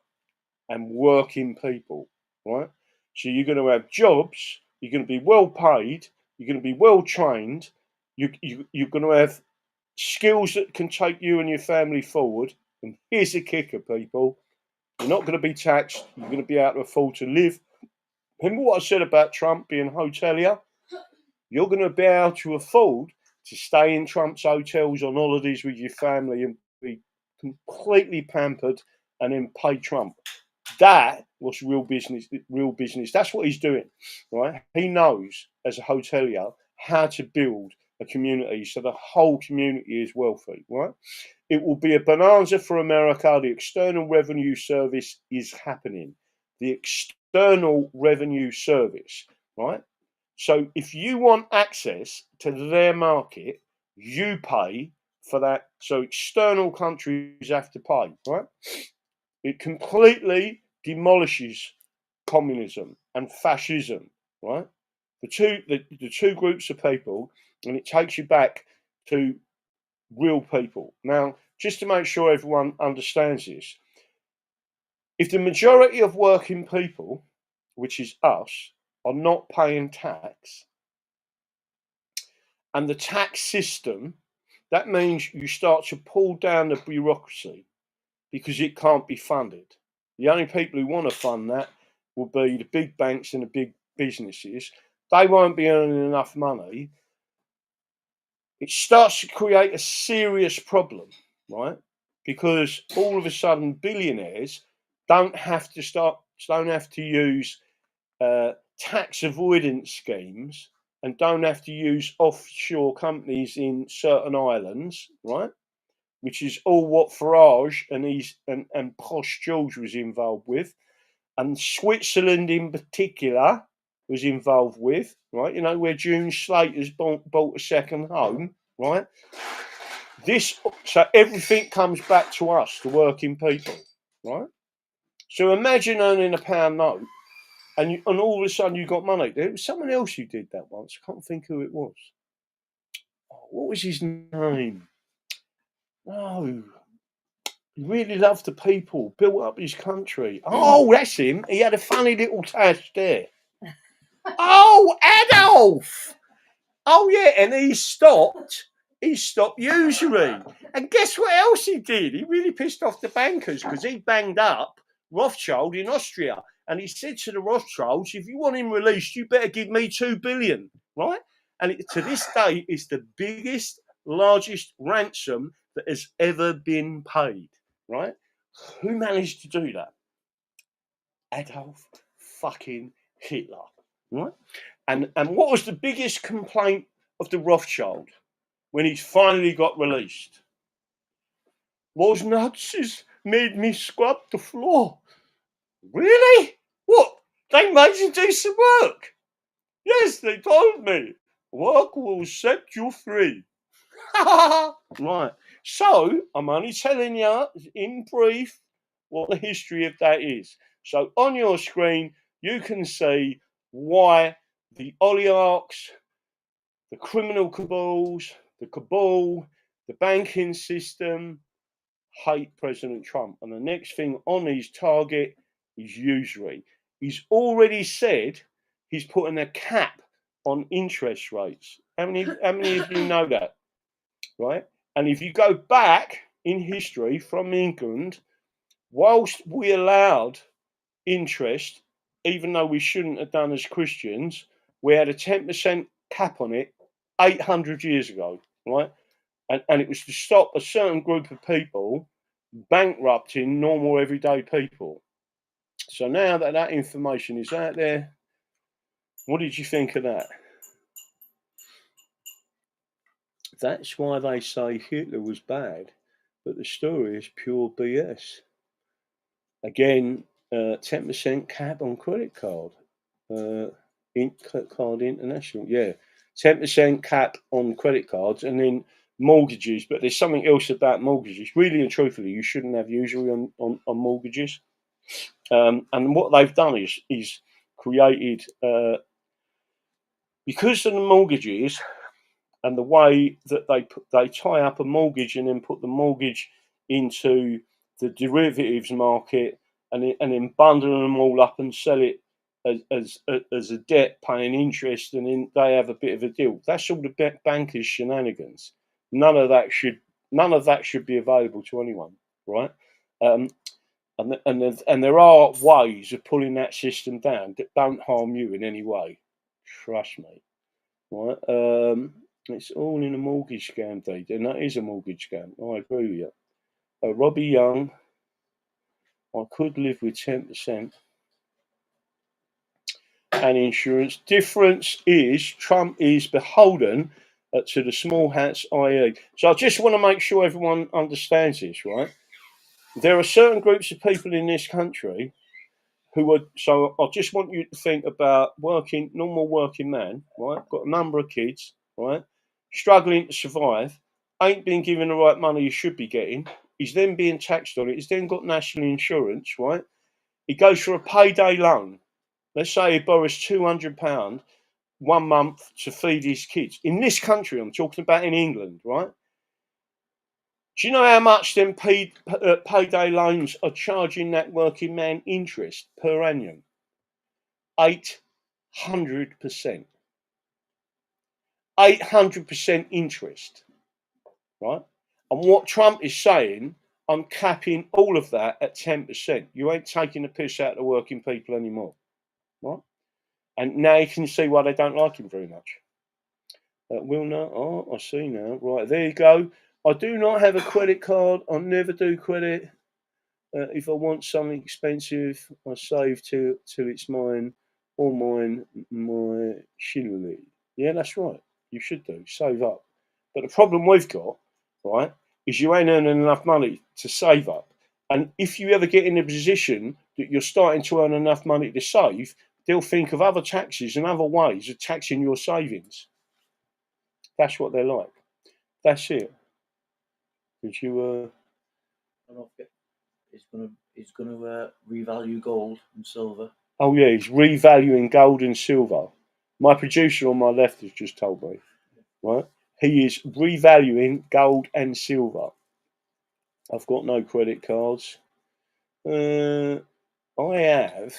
and working people, right? So you're going to have jobs, you're going to be well paid, you're going to be well trained, you're going to have skills that can take you and your family forward. And here's the kicker, people. You're not going to be taxed, you're going to be able to afford to live. Remember what I said about Trump being hotelier? You're going to be able to afford to stay in Trump's hotels on holidays with your family and be completely pampered and then pay Trump. That was real business. Real business. That's what he's doing, right? He knows as a hotelier how to build a community so the whole community is wealthy, right? It will be a bonanza for America. The External Revenue Service is happening. The External Revenue Service, right? So if you want access to their market, you pay for that. So external countries have to pay, right? It completely demolishes communism and fascism, right? The two groups of people, and it takes you back to real people. Now, just to make sure everyone understands this, If the majority of working people, which is us, are not paying tax, and the tax system, that means you start to pull down the bureaucracy because it can't be funded. The only people who want to fund that will be the big banks and the big businesses. They won't be earning enough money. It starts to create a serious problem, right? Because all of a sudden billionaires don't have to use tax avoidance schemes and don't have to use offshore companies in certain islands, right? Which is all what Farage and Posh George was involved with, and Switzerland in particular was involved with, right? You know, where June Slater's bought a second home, right? So everything comes back to us, the working people, right? So imagine earning £1 note, and all of a sudden you got money. There was someone else who did that once. I can't think who it was. What was his name? No. He really loved the people, built up his country. Oh, that's him. He had a funny little tash there. Oh, Adolf! Oh, yeah, and he stopped usury. And guess what else he did? He really pissed off the bankers because he banged up Rothschild in Austria. And he said to the Rothschilds, if you want him released, you better give me $2 billion, right? And to this day, it's the biggest, largest ransom that has ever been paid, right? Who managed to do that? Adolf fucking Hitler, right? And what was the biggest complaint of the Rothschild when he finally got released? Those Nazis made me scrub the floor. Really? What? They made you do some work? Yes, they told me. Work will set you free. Right. So, I'm only telling you in brief what the history of that is. So, on your screen, you can see why the oligarchs, the criminal cabals, the cabal, the banking system hate President Trump. And the next thing on his target is usury. He's already said he's putting a cap on interest rates. How many of you know that? Right? And if you go back in history from England, whilst we allowed interest, even though we shouldn't have done as Christians, we had a 10% cap on it 800 years ago, right? And it was to stop a certain group of people bankrupting normal everyday people. So now that that information is out there, what did you think of that? That's why they say Hitler was bad, but the story is pure BS. Again, 10% cap on credit card. Card International, yeah. 10% cap on credit cards, and then mortgages. But there's something else about mortgages. Really and truthfully, you shouldn't have usury on mortgages. And what they've done is created, because of the mortgages and the way that they tie up a mortgage and then put the mortgage into the derivatives market and then bundle them all up and sell it as a debt paying interest, and then they have a bit of a deal. That's all the bankers' shenanigans. None of that should be available to anyone, right? And there are ways of pulling that system down that don't harm you in any way. Trust me, right? It's all in a mortgage scam, Dave, and that is a mortgage scam. I agree with you. Robbie Young, I could live with 10% and insurance. Difference is Trump is beholden to the small hats, i.e. So I just want to make sure everyone understands this, right? There are certain groups of people in this country who are, so I just want you to think about normal working man, right? Got a number of kids, right? Struggling to survive, ain't been given the right money he should be getting. He's then being taxed on it. He's then got national insurance, right? He goes for a payday loan. Let's say he borrows £200 1 month to feed his kids. In this country, I'm talking about in England, right? Do you know how much them payday loans are charging that working man interest per annum? 800%. 800% interest, right? And what Trump is saying, I'm capping all of that at 10%. You ain't taking the piss out of the working people anymore, right? And now you can see why they don't like him very much. Will not. Oh, I see now. Right, there you go. I do not have a credit card. I never do credit. If I want something expensive, I save till it's mine, or my shillelagh. Yeah, that's right. You should do. Save up. But the problem we've got, right, is you ain't earning enough money to save up. And if you ever get in a position that you're starting to earn enough money to save, they'll think of other taxes and other ways of taxing your savings. That's what they're like. That's it. Did you? He's gonna revalue gold and silver. Oh yeah, he's revaluing gold and silver. My producer on my left has just told me, right? He is revaluing gold and silver. I've got no credit cards. I have.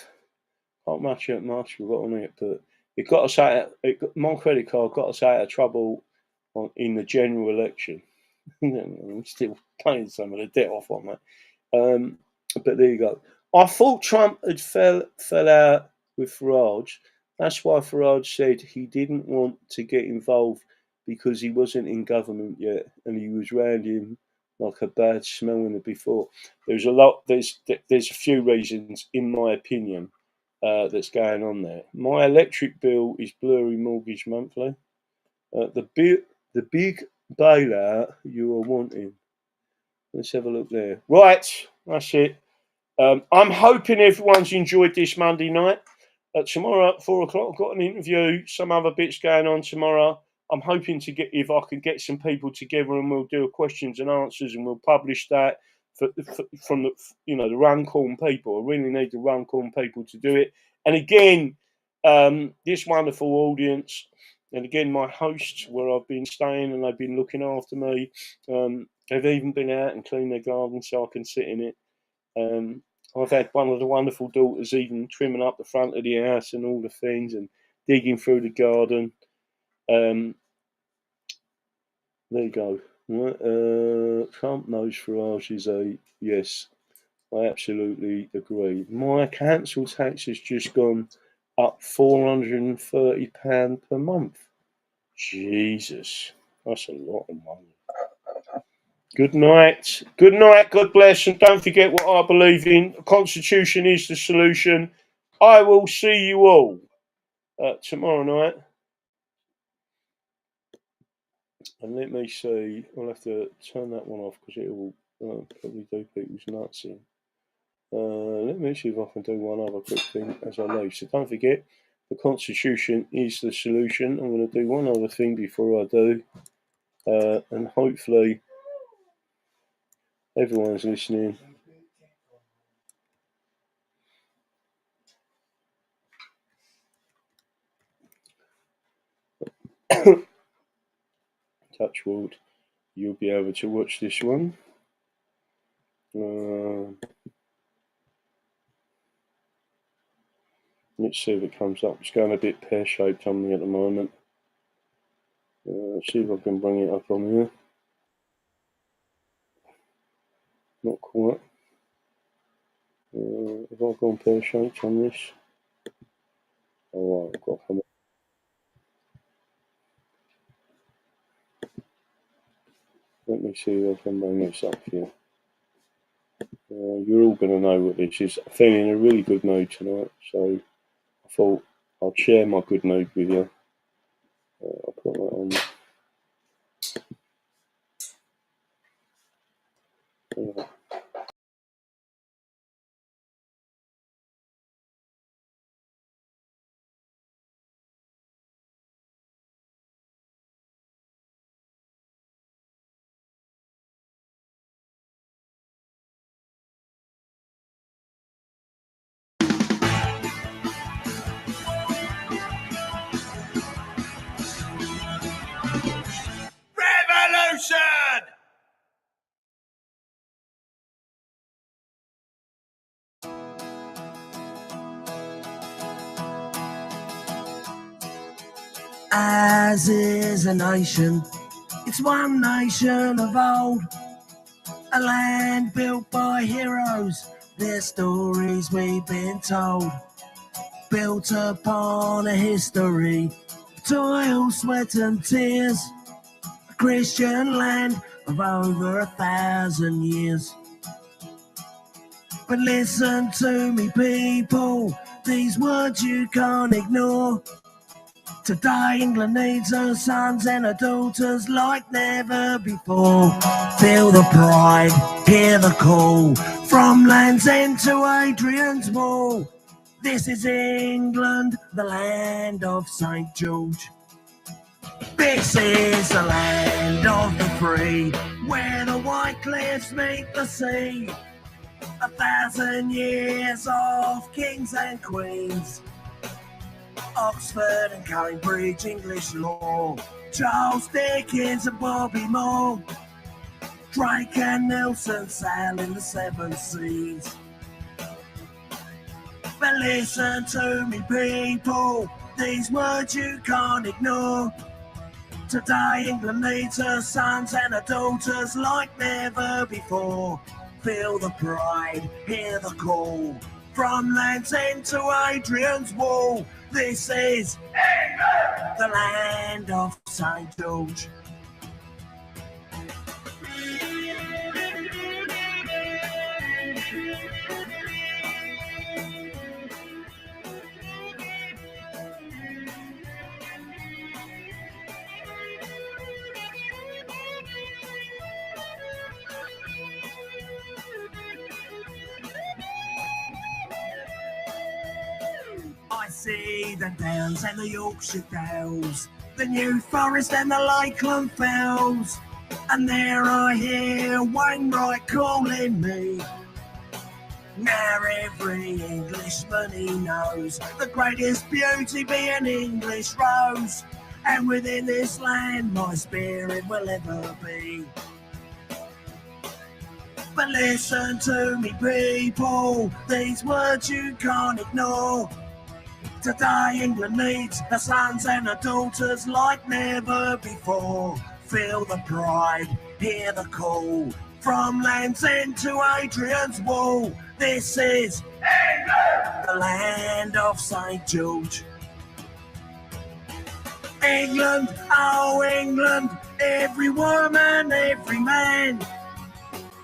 Not much we've got on it, but it got us out. My credit card got us out of trouble in the general election. I'm still paying some of the debt off on that. But there you go. I thought Trump had fell out with Farage. That's why Farage said he didn't want to get involved because he wasn't in government yet, and he was round him like a bad smell in the before. There's a few reasons, in my opinion, that's going on there. My electric bill is blurry mortgage monthly. The big bailout you are wanting. Let's have a look there. Right, that's it. I'm hoping everyone's enjoyed this Monday night. Tomorrow at 4 o'clock, I've got an interview, some other bits going on tomorrow. I'm hoping to get, if I can get some people together, and we'll do a questions and answers, and we'll publish that from the Runcorn people. I really need the Runcorn people to do it. And again, this wonderful audience, and again, my hosts where I've been staying and they've been looking after me. They've even been out and cleaned their garden so I can sit in it. I've had one of the wonderful daughters even trimming up the front of the house and all the things and digging through the garden. There you go. Right. Trump knows Farage is a yes. I absolutely agree. My council tax has just gone up £430 per month. Jesus, that's a lot of money. Good night. Good night. God bless. And don't forget what I believe in. The Constitution is the solution. I will see you all tomorrow night. And let me see. I'll have to turn that one off because it will probably do people's nuts in. Let me see if I can do one other quick thing as I leave. So don't forget, the Constitution is the solution. I'm going to do one other thing before I do. And hopefully everyone's listening. Touch wood, you'll be able to watch this one. Let's see if it comes up. It's going a bit pear-shaped on me at the moment. See if I can bring it up on here. Not quite. Have I gone pear-shaped on this? Oh, right, I've got to come up. Let me see if I can bring this up here. You're all going to know what this is. I'm feeling in a really good mood tonight, so I thought I'll share my good mood with you. I'll put that on. Revolution! As is a nation, it's one nation of old, a land built by heroes, their stories we've been told, built upon a history of toil, sweat and tears, a Christian land of over 1,000 years. But listen to me, people, these words you can't ignore. Today England needs her sons and her daughters like never before. Feel the pride, hear the call, from Land's End to Adrian's Wall. This is England, the land of St. George. This is the land of the free, where the white cliffs meet the sea. 1,000 years of kings and queens, Oxford and Cambridge English law, Charles Dickens and Bobby Moore, Drake and Nelson sailing the 7 seas. But listen to me, people, these words you can't ignore. Today England needs her sons and her daughters like never before. Feel the pride, hear the call, from Land's End to Adrian's Wall. This is England, the land of St. George. I see the downs and the Yorkshire Dales, the New Forest and the Lakeland Fells, and there I hear Wainwright calling me. Now every Englishman he knows the greatest beauty be an English rose, and within this land my spirit will ever be. But listen to me, people, these words you can't ignore. Today England needs her sons and her daughters like never before. Feel the pride, hear the call, from Land's End to Adrian's Wall. This is England, the land of St. George. England, oh England, every woman, every man.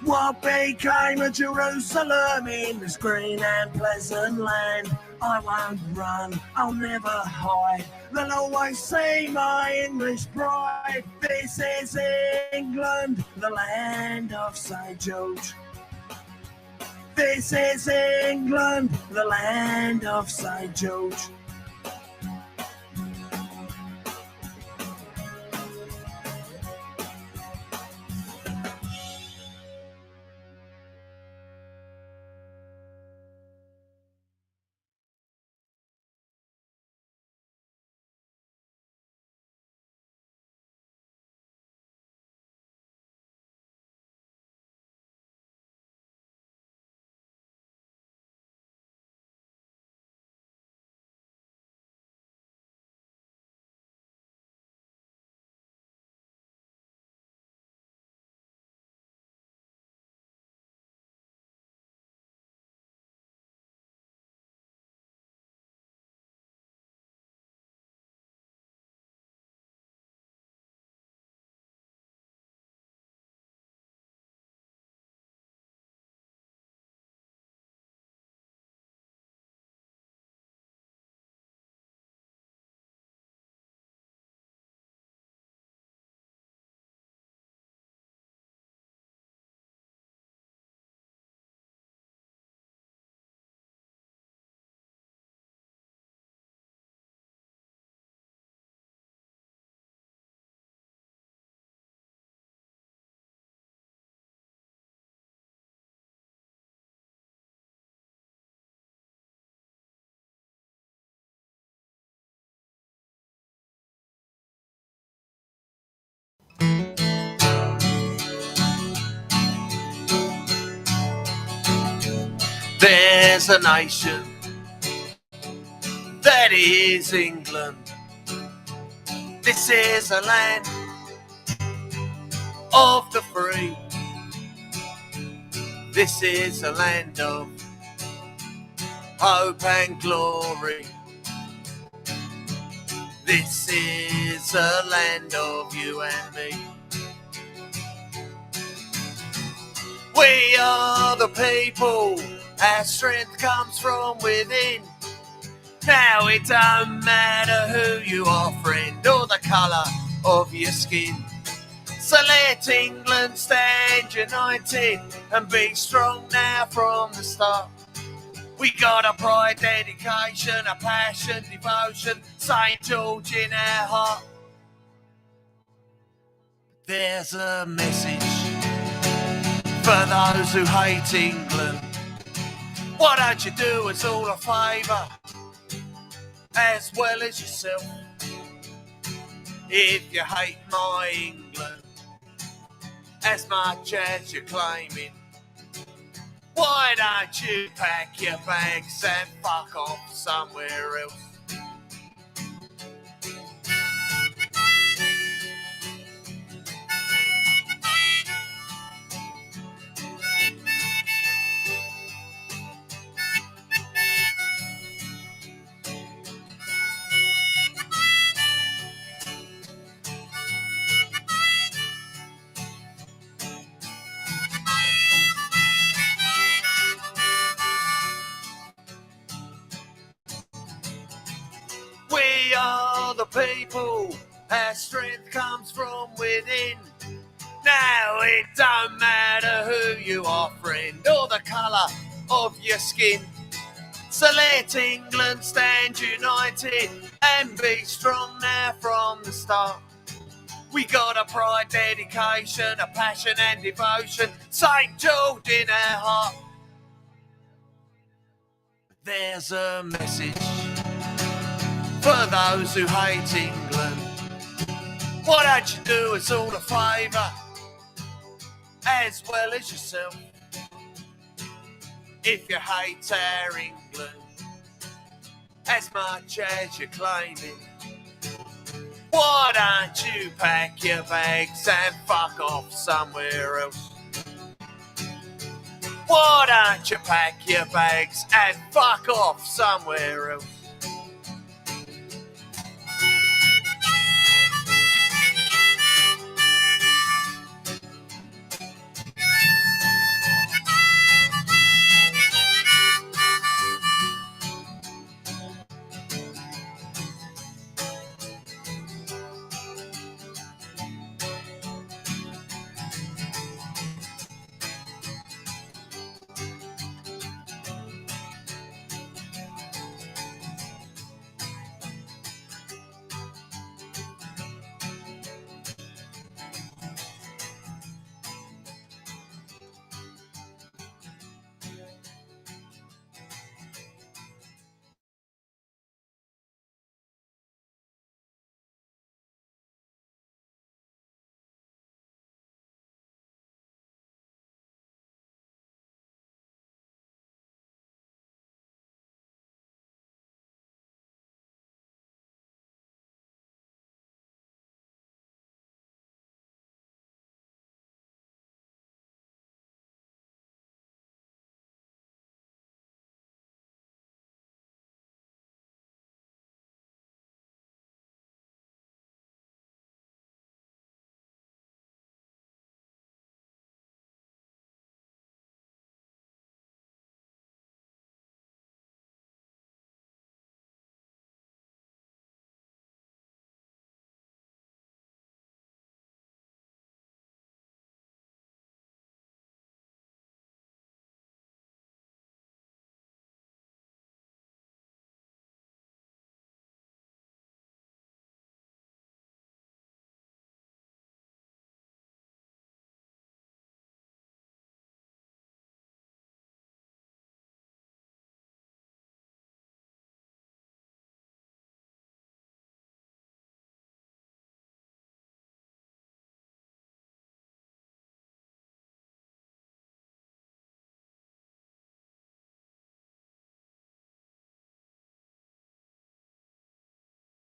What became of Jerusalem in this green and pleasant land? I won't run, I'll never hide, they'll always see my English pride. This is England, the land of St. George. This is England, the land of St. George. There's a nation that is England, This is a land of the free. This is a land of hope and glory. This is a land of you and me. We are the people, our strength comes from within. Now it don't matter who you are, friend, or the colour of your skin. So let England stand united and be strong now from the start. We got a pride, dedication, a passion, devotion, St. George in our heart. There's a message for those who hate England. Why don't you do us all a favour, as well as yourself? If you hate my England as much as you're claiming, why don't you pack your bags and fuck off somewhere else? We are the people, our strength comes from within. Now it don't matter who you are, friend, or the colour of your skin. So let England stand united and be strong now from the start. We got a pride, dedication, a passion and devotion, St. George in our heart. There's a message for those who hate England. Why don't you do us all a favour, as well as yourself? If you hate our England as much as you're claiming, why don't you pack your bags and fuck off somewhere else? Why don't you pack your bags and fuck off somewhere else?